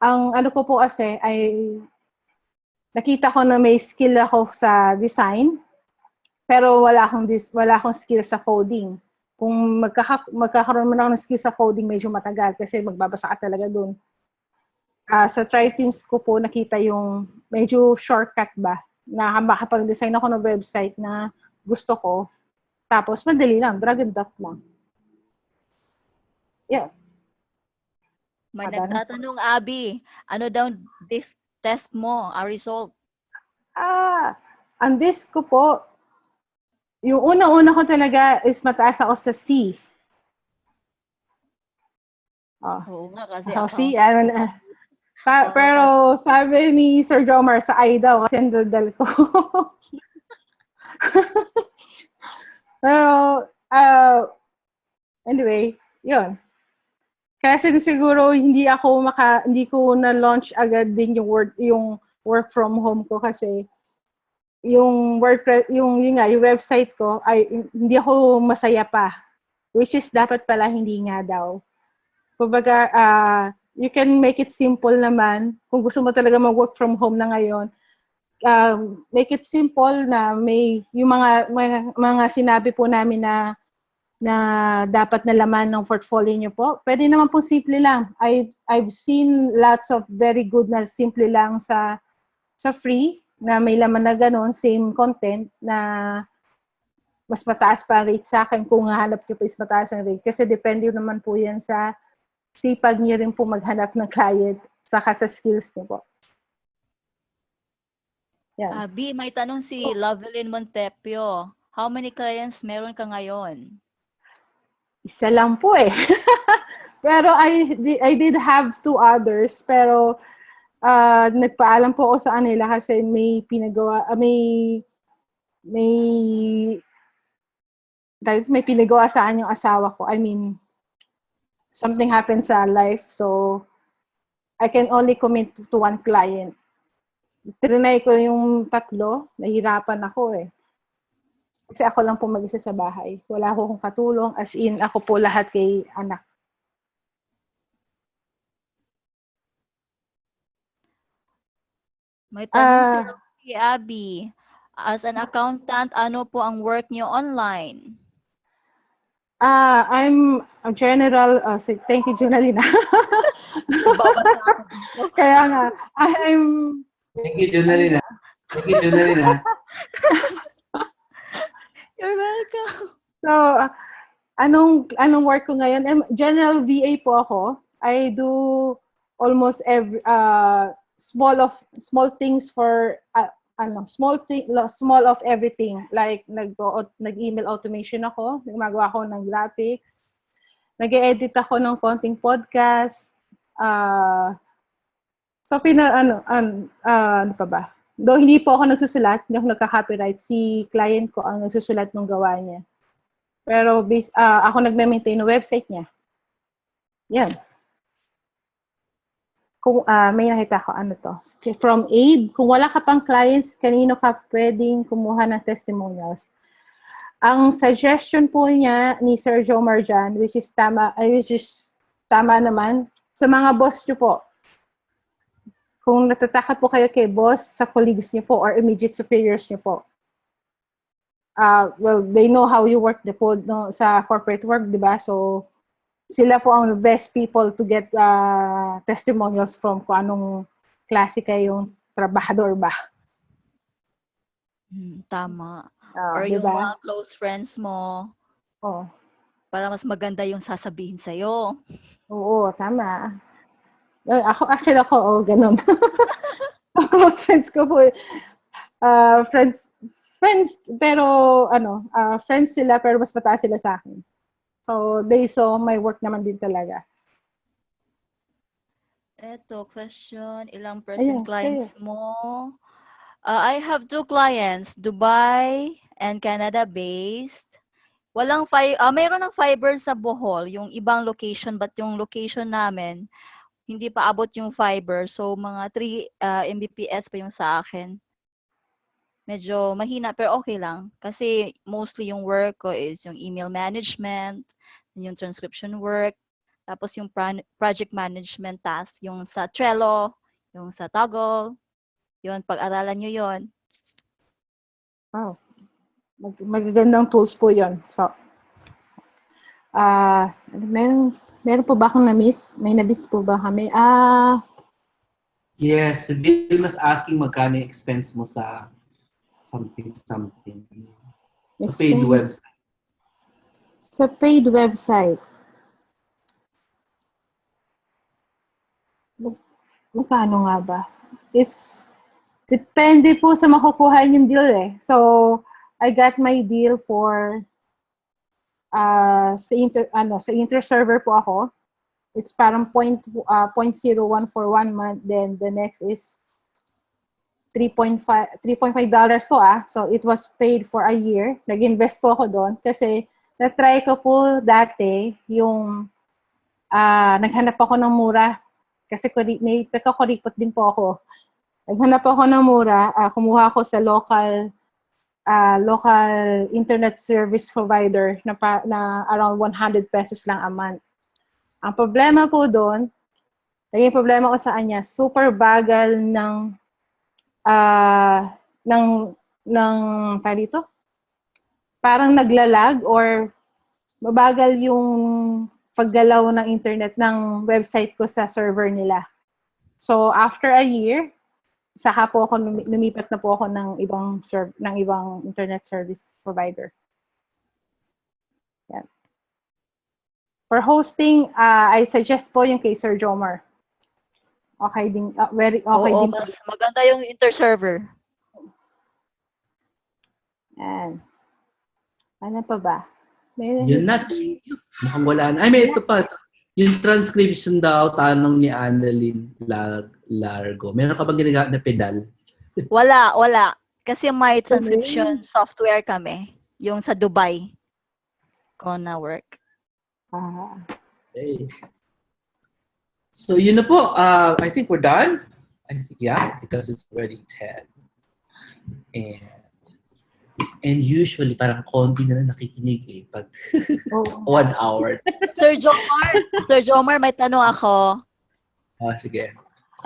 ano ko po kasi ay nakita ko na may skill ako sa design pero wala akong skill sa coding. Kung magkakaroon mo na ng skill sa coding medyo matagal kasi magbabasa ka talaga doon. Sa Thrive Teams ko po nakita yung medyo shortcut ba na makapag-design ako ng website na gusto ko. Tapos madali lang, drag and drop lang. Yeah. May nagtatanong, Abby, ano daw this test mo, a result? Ang disk ko po, yung una-una ko talaga is mataas ako sa C. Oo nga kasi C, pero sabi ni Sir Jomar sa I daw kasi ang daldal ko. Pero, anyway, yun. Kasi siguro hindi ko na-launch agad din yung work from home ko kasi yung WordPress, yung website ko ay hindi ako masaya pa. Which is dapat pala hindi nga daw. Kumbaga, you can make it simple naman. Kung gusto mo talaga mag-work from home na ngayon, make it simple na may yung mga sinabi po namin na dapat na laman ng portfolio niyo po. Pwede naman po simple lang. I've seen lots of very good na simple lang sa free na may laman na gano'n, same content na mas mataas pa rate sa akin kung hahanap niyo pa is mataas ang rate. Kasi depende naman po yan sa sipag niyo rin po maghanap ng client saka sa skills niyo po. Yan. Abby, may tanong si Lovelyn Montepio. How many clients meron ka ngayon? Isa lang po eh. Pero I did have 2 others pero nagpaalam po ako sa kanila kasi may pinagawa sa akin yung asawa ko. I mean, something happened sa life so I can only commit to 1 client. Trinay ko yung 3, nahirapan ako eh. Kasi ako lang po mag-isa sa bahay. Wala akong katulong, as in, ako po lahat kay anak. May tanong si Abby. As an accountant, ano po ang work niyo online? I'm a general, thank you, Junalina. Kaya nga, Thank you, Junalina. Thank you, Junalina. You're welcome. So, anong work ko ngayon? General VA po ako. I do almost every small things for small of everything. Like nag-email automation ako, gumagawa ako ng graphics. Nag-edit ako ng konting podcast. So ano pa ba? Though hindi po ako nagsusulat, hindi ako nagka-copyright, si client ko ang nagsusulat ng gawa niya. Pero ako nagme-maintain ng website niya. Yan. Kung may nakita ko from Abe, kung wala ka pang clients, kanino ka pwedeng kumuha ng testimonials? Ang suggestion po niya ni Sir Jomar dyan, which is tama naman, sa mga boss niyo po. Kung natatakot po kayo kay boss, sa colleagues niyo po or immediate superiors niyo po. Well, they know how you work the code no, sa corporate work, di ba? So, sila po ang best people to get testimonials from kung anong klase kayong trabahador ba. Tama. Or Di yung ba? mga close friends mo, Oh, para mas maganda yung sasabihin sa'yo. oo, tama. Ako, ganun. Close friends ko po, friends, pero friends sila pero mas mataas sila sa akin. So, they saw my work naman din talaga. Eto, question, ilang Ayun, clients mo? I have 2 clients, Dubai and Canada-based. Mayroon ng fiber sa Bohol, yung ibang location, but yung location namin, hindi pa abot yung fiber. So, mga 3 Mbps pa yung sa akin. Medyo mahina, pero okay lang. Kasi mostly yung work ko is yung email management, yung transcription work, tapos yung project management task, yung sa Trello, yung sa Toggle, yun, pag-aralan nyo yun. Wow. Magagandang tools po yon. So, meron po ba akong na-miss? May na-miss po ba kami? Yes, si Vilma's asking magkano yung expense mo sa something. Sa paid website. Sa paid website. Magkano nga ba? Depende po sa makukuha yung deal eh. So, I got my deal for sa inter-server po ako. It's parang 0.01 for 1 month. Then the next is $3.5 po . So, it was paid for a year. Nag-invest po ako doon kasi na-try ko po dati yung naghanap ako ng mura kasi may pagkakuripot din po ako. Naghanap ako ng mura, kumuha ako sa local internet service provider na around 100 pesos lang a month. Ang problema po doon, naging problema ko sa kanya, super bagal ng dito? Parang naglalag or mabagal yung paggalaw ng internet ng website ko sa server nila. So after a year, saka po ako lumipat na po ako ng ibang internet service provider. Yan. For hosting, I suggest po yung kay Sir Jomar. Okay din, very okay Oo, din. mas maganda yung inter-server. Yan. Ano pa ba? Yun na, thank you. Mukhang wala na. Ay, may ito pa. Yung transcription daw, tanong ni Annalyn Largo. Meron ka bang ginagamit na pedal? Wala. Kasi may transcription software kami. Yung sa Dubai. Kona work. Okay. So, yun na po. I think we're done. I think, yeah, because it's already 10. And usually, parang konti na lang nakikinig eh. Pag 1 hour. Sir Jomar, may tanong ako. Sige.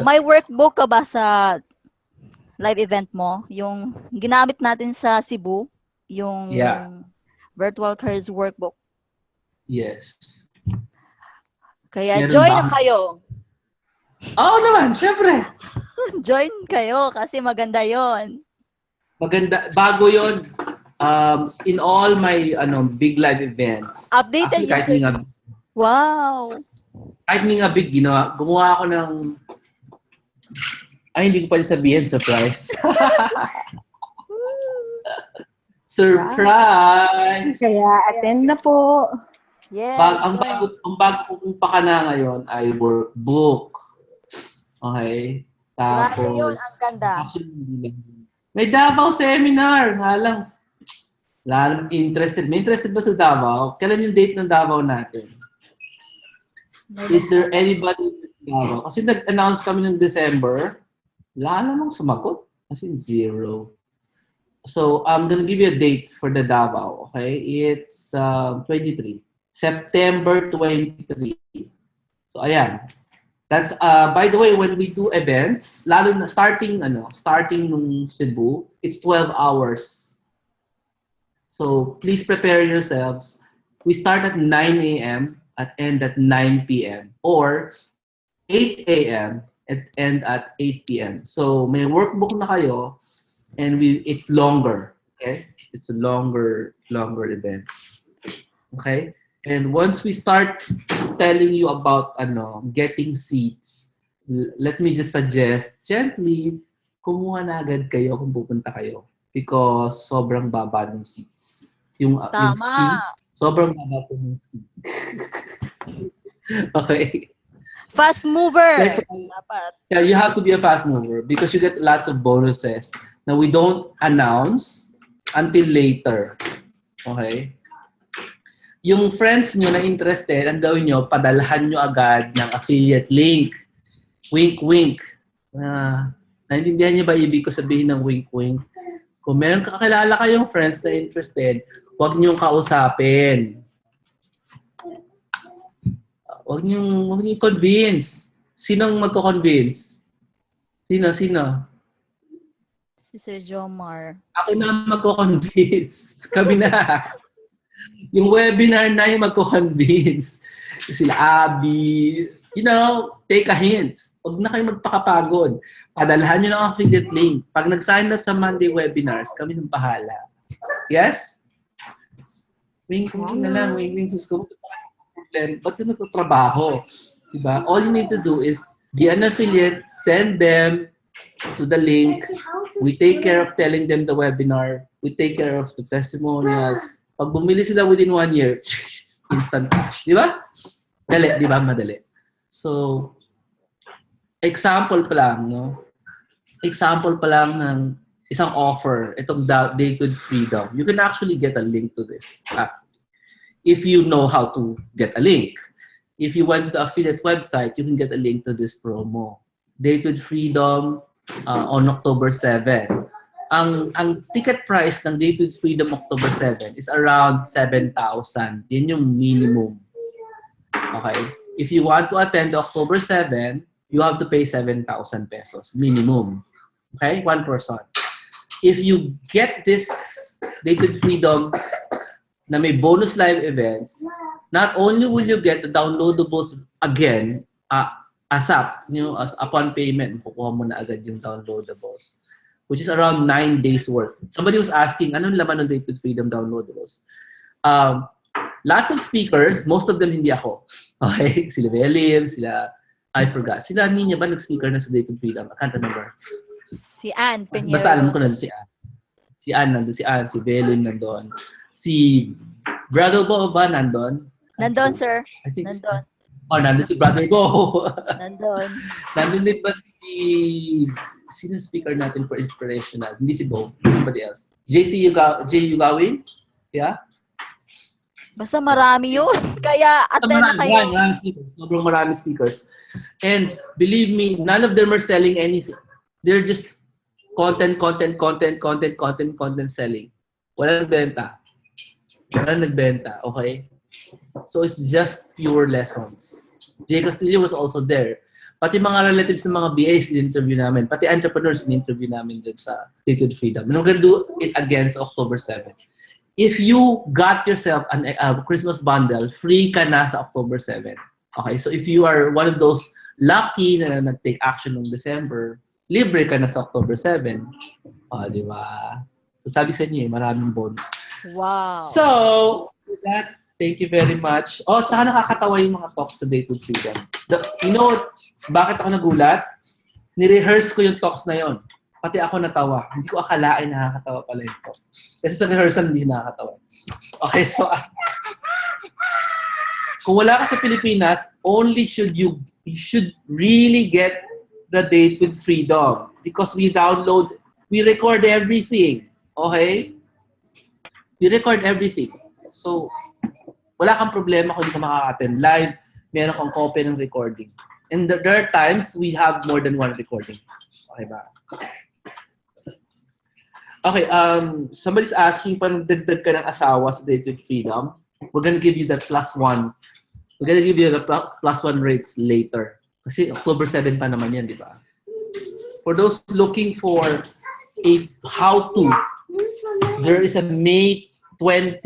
May workbook ka ba sa live event mo? Yung ginamit natin sa Cebu? Yung virtual course workbook? Yes. Kaya Meron join ba? na kayo. Oo naman, syempre. Join kayo kasi maganda yon. Maganda. Bago yon. In all my big live events. Updated Actually, Wow. Kahit nga big, gumawa ako ng hindi ko pa rin sabihin, surprise. Surprise! Kaya attend na po. Yes. Ang bago kong pakana ngayon ay workbook. Okay? Grabe yun, Tapos, ang ganda. May Davao seminar. Wala lang interested. May interested ba sa Davao? Kailan yung date ng Davao natin? Is there anybody in Davao? Kasi nag-announce kami ng December. Wala namang sumagot. As in 0. So, I'm gonna give you a date for the Davao. Okay? It's 23. September 23. So, ayan. That's by the way, when we do events, lalo na starting nung Cebu, it's 12 hours. So please prepare yourselves. We start at 9 a.m. at end at 9 p.m. or 8 a.m. at end at 8 p.m. So may workbook na kayo and it's longer, okay? It's a longer event. Okay? And once we start telling you about getting seats, let me just suggest gently kumuha na agad kayo kung pupunta kayo because sobrang baba ng seats. Yung Tama. sobrang baba po ng seat. Okay. Fast mover. Like, Dapat. yeah, you have to be a fast mover because you get lots of bonuses. Now we don't announce until later. Okay? Yung friends nyo na interested, ang gawin nyo, padalhan nyo agad ng affiliate link. Wink, wink. Naintindihan nyo ba ibig ko sabihin ng wink, wink? Kung meron kakilala kayong friends na interested, huwag nyo kausapin. Huwag nyo convince. Sinong magko-convince? Sino? Si Sir Jomar. Ako na magko-convince. Kami na. Yung webinar na yung magko-convince. Sila Abby. Take a hint. Huwag na kayo magpakapagod. Padalhan nyo ng affiliate link. Pag nag-sign up sa Monday webinars, kami nang bahala. Yes? Wink na lang. Wink. Sus ko. Ba't ka nagtatrabaho? Diba? All you need to do is be an affiliate, send them to the link. We take care of telling them the webinar. We take care of the testimonials. Pag bumili sila within 1 year, instant cash. Di ba? Dali, di ba? Madali. So, example pa lang, no? Example pa lang ng isang offer, itong Date with Freedom. You can actually get a link to this app if you know how to get a link. If you went to the affiliate website, you can get a link to this promo. Date with Freedom on October 7. Ang ticket price ng Date with Freedom October 7 is around 7,000. Yan yung minimum. Okay? If you want to attend October 7, you have to pay 7,000 pesos minimum. Okay? One person. If you get this Date with Freedom na may bonus live event, not only will you get the downloadables again, ASAP, upon payment, kukuha mo na agad yung downloadables, which is around 9 days worth. Somebody was asking, anong laman ng Date with Freedom downloadables? Lots of speakers, most of them hindi ako. Okay? Sila Belim, I forgot. Sila Ninya ba nag-speaker na sa Date with Freedom? I can't remember. Si Ann Peñeros. Basta alam ko na si Ann. Si Ann nandun, si Ann, si Belim nandun. Si Brother Bo ba nandun? Nandun, sir. I think Nandun. Nandun si Brother Bo. Nandun. Nandun din ba sino speaker natin for inspirational? Hindi si Bo. Somebody else. Jay Yugawin? Yeah? Basta marami yun. Kaya attend na kayo. Sobrang marami speakers. And believe me, none of them are selling anything. They're just content selling. Walang benta. Walang nagbenta, okay? So it's just pure lessons. Jay Castillo was also there. Pati mga relatives ng mga BAs in-interview namin. Pati entrepreneurs in-interview namin din sa Date with Freedom. And we're gonna do it again sa October 7. If you got yourself a Christmas bundle, free ka na sa October 7. Okay, so if you are one of those lucky na nag-take action noong December, libre ka na sa October 7. Di ba? So sabi sa inyo, maraming bonus. Wow. So, with that, thank you very much. Saka nakakatawa yung mga talks sa Date with Freedom. You know, bakit ako nagulat? Ni-rehearse ko yung talks na yon. Pati ako natawa. Hindi ko akalain nakakatawa pala yung talk. Kasi sa rehearsal, hindi nakakatawa. Okay, so, kung wala ka sa Pilipinas, you should really get the Date with Freedom. Because we record everything. Okay? We record everything. So, wala kang problema kung hindi ka makaka-attend live. Meron kang copy ng recording. And there are times we have more than one recording. Okay ba? Okay, somebody's asking, parang dagdag ka ng asawa sa Date with Freedom. We're gonna give you that +1. We're gonna give you the +1 rates later. Kasi October 7 pa naman yan, di ba? For those looking for a how-to, there is a May 20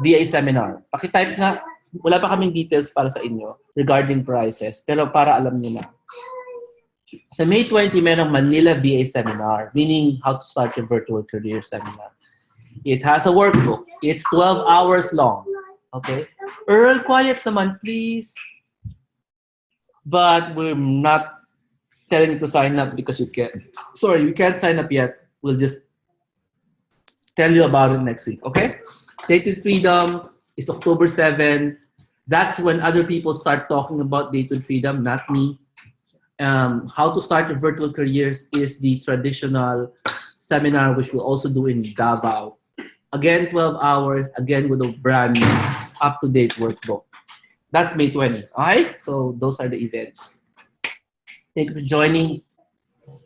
DA seminar. Pakitype nga, wala pa kaming details para sa inyo regarding prices, pero para alam niyo na. Sa May 20, merong Manila VA seminar, meaning how to start your virtual career seminar. It has a workbook. It's 12 hours long. Okay? Earl, quiet naman, please. But we're not telling you to sign up because you can't. Sorry, you can't sign up yet. We'll just tell you about it next week. Okay? Dated Freedom is October 7. That's when other people start talking about Dated Freedom, not me. How to start your virtual careers is the traditional seminar, which we'll also do in Davao. Again, 12 hours, again with a brand new, up-to-date workbook. That's May 20. All right? So those are the events. Thank you for joining.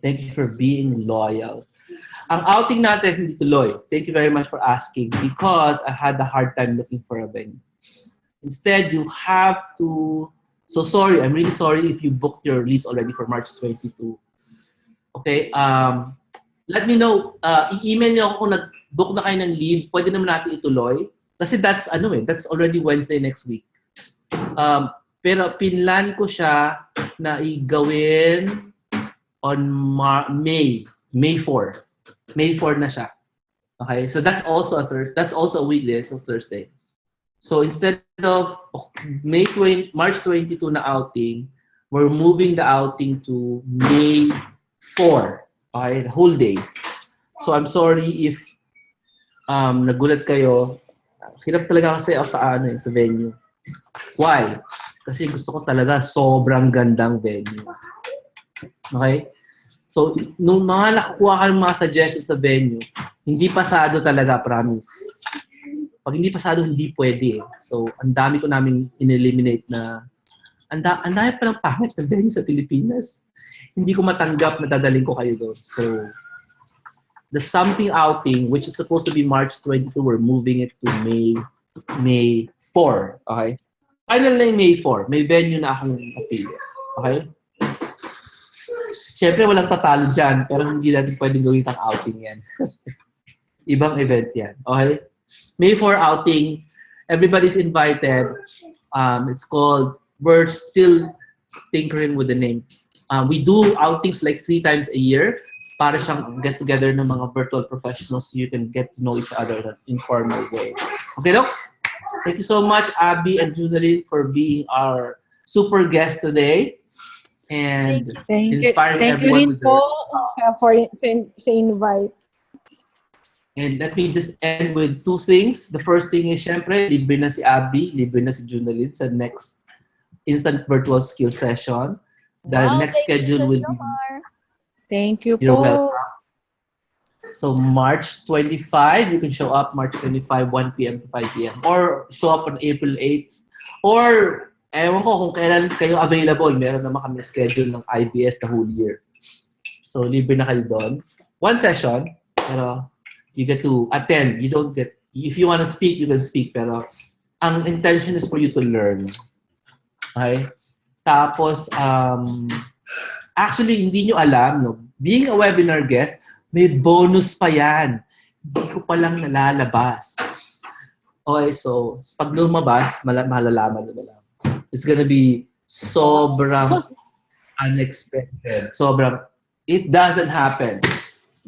Thank you for being loyal. Ang outing natin hindi tuloy. Thank you very much for asking because I had a hard time looking for a venue. Instead, you have to... So sorry, I'm really sorry if you booked your leaves already for March 22. Okay? Let me know. I-email niyo ako kung nag-book na kayo ng leave. Pwede naman natin ituloy. Kasi that's already Wednesday next week. Pero pinlan ko siya na igawin on May 4. May 4 na siya. Okay? So that's also a weekday, so Thursday. So instead of March 22 na outing, we're moving the outing to May 4. Okay? The whole day. So I'm sorry if nagulat kayo. Hirap talaga kasi ako sa venue. Why? Kasi gusto ko talaga sobrang gandang venue. Okay? So, nung mga nakakuha ka ng mga suggestions sa venue, hindi pasado talaga, promise. Pag hindi pasado, hindi pwede. So, ang dami ko namin in-eliminate na ang dami palang pangit na venue sa Pilipinas. Hindi ko matanggap na dadaling ko kayo doon. So, the something outing, which is supposed to be March 22, we're moving it to May 4. Okay? Final na yung May 4. May venue na akong napili. Okay? Siyempre, walang tatalo dyan, pero hindi natin pwedeng gawin ang outing yan. Ibang event yan. Okay? May 4 outing. Everybody's invited. It's called, we're still tinkering with the name. We do outings like 3 times a year para siyang get-together ng mga virtual professionals so you can get to know each other in an informal way. Okay, Docs? Thank you so much, Abby and Junalyn, for being our super guest today. And inspiring everyone with for invite. And let me just end with 2 things. The first thing is, syempre, libre na si Abby, libre na si Junalyn sa next instant virtual skill session. The next schedule will be... Thank you You're po. welcome. So March 25, you can show up March 25, 1 p.m. to 5 p.m. Or show up on April 8. Or, ewan ko kung kailan kayo available. Meron naman kami schedule ng IBS the whole year. So, libre na kayo doon. 1 session, pero you get to attend. You don't get, if you want to speak, you can speak. Pero, ang intention is for you to learn. Okay? Tapos, actually, hindi nyo alam, no? Being a webinar guest, may bonus pa yan. Hindi ko palang nalalabas. Okay, so, pag lumabas, malalaman nyo na lang. It's gonna be sobrang unexpected. Sobrang, it doesn't happen.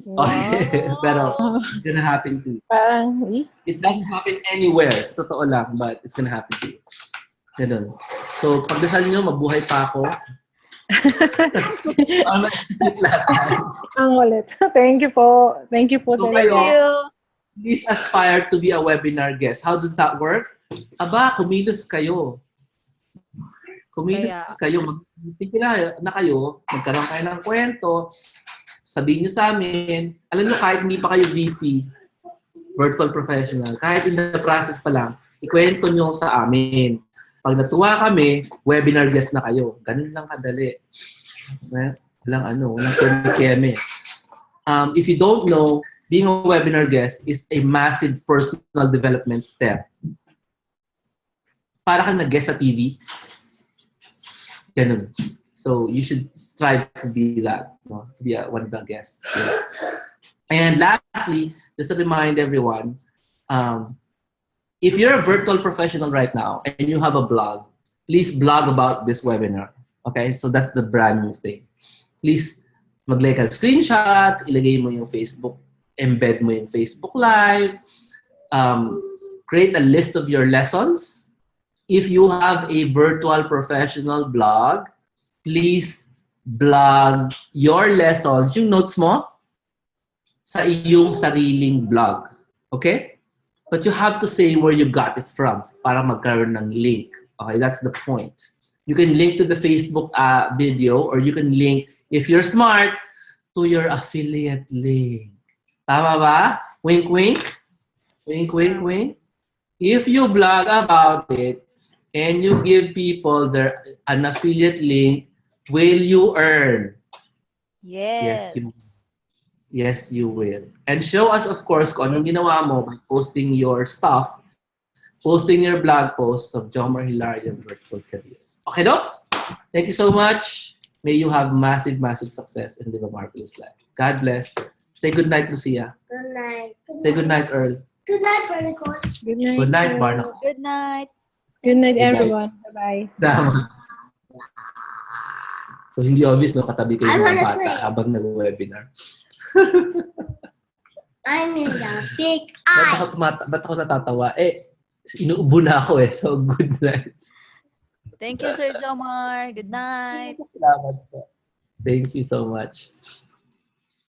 Okay, pero it's gonna happen to you. Parang, It doesn't happen anywhere. Sa totoo lang, but it's gonna happen to you. Ganun. So, pagdasal nyo, mabuhay pa ako. ang ulit. Thank you po. Thank you po. So, talaga. Please aspire to be a webinar guest. How does that work? Aba, kumilos kayo. Kumilos kayo. Magpipila na kayo. Magkaroon kayo ng kwento. Sabihin nyo sa amin. Alam nyo, kahit hindi pa kayo VP, virtual professional, kahit in the process pa lang, ikwento nyo sa amin. Pag natuwa kami, webinar guest na kayo. Ganun lang kadali. Walang keme. If you don't know, being a webinar guest is a massive personal development step. Para kang nag-guest sa TV. Ganun. So you should strive to be that, to be one of the guests. Yeah. And lastly, just to remind everyone, if you're a virtual professional right now and you have a blog, please blog about this webinar. Okay, so that's the brand new thing. Please mag-like ka screenshots, ilagay mo yung Facebook, embed mo yung Facebook Live, create a list of your lessons. If you have a virtual professional blog, please blog your lessons, yung notes mo, sa iyong sariling blog. Okay? But you have to say where you got it from para magkaroon ng link. Okay, that's the point. You can link to the Facebook video, or you can link, if you're smart, to your affiliate link. Tama ba? Wink, wink. Wink, wink, wink. If you blog about it and you give people an affiliate link, will you earn? Yes. Yes, you will. And show us, of course, kung anong ginawa mo by posting your stuff, posting your blog posts of Jomar Hilario Virtual Careers. Okay, Docs? Thank you so much. May you have massive, massive success and live a marvelous life. God bless. Say good night, Lucia. Good night. Say good night, Earl. Good night, Barnacle. Good night. Good night, Barnacle. Good night. Good night, Good night. everyone. Bye-bye. Tama. So, hindi obvious, no? Katabi kayo I ng wanna bata sleep. habang nag-webinar. I'm in the big Ba't eye. ako natatawa? Inuubo na ako eh. So, good night. Thank you, Sir Jomar. Good night. Salamat po. Thank you so much.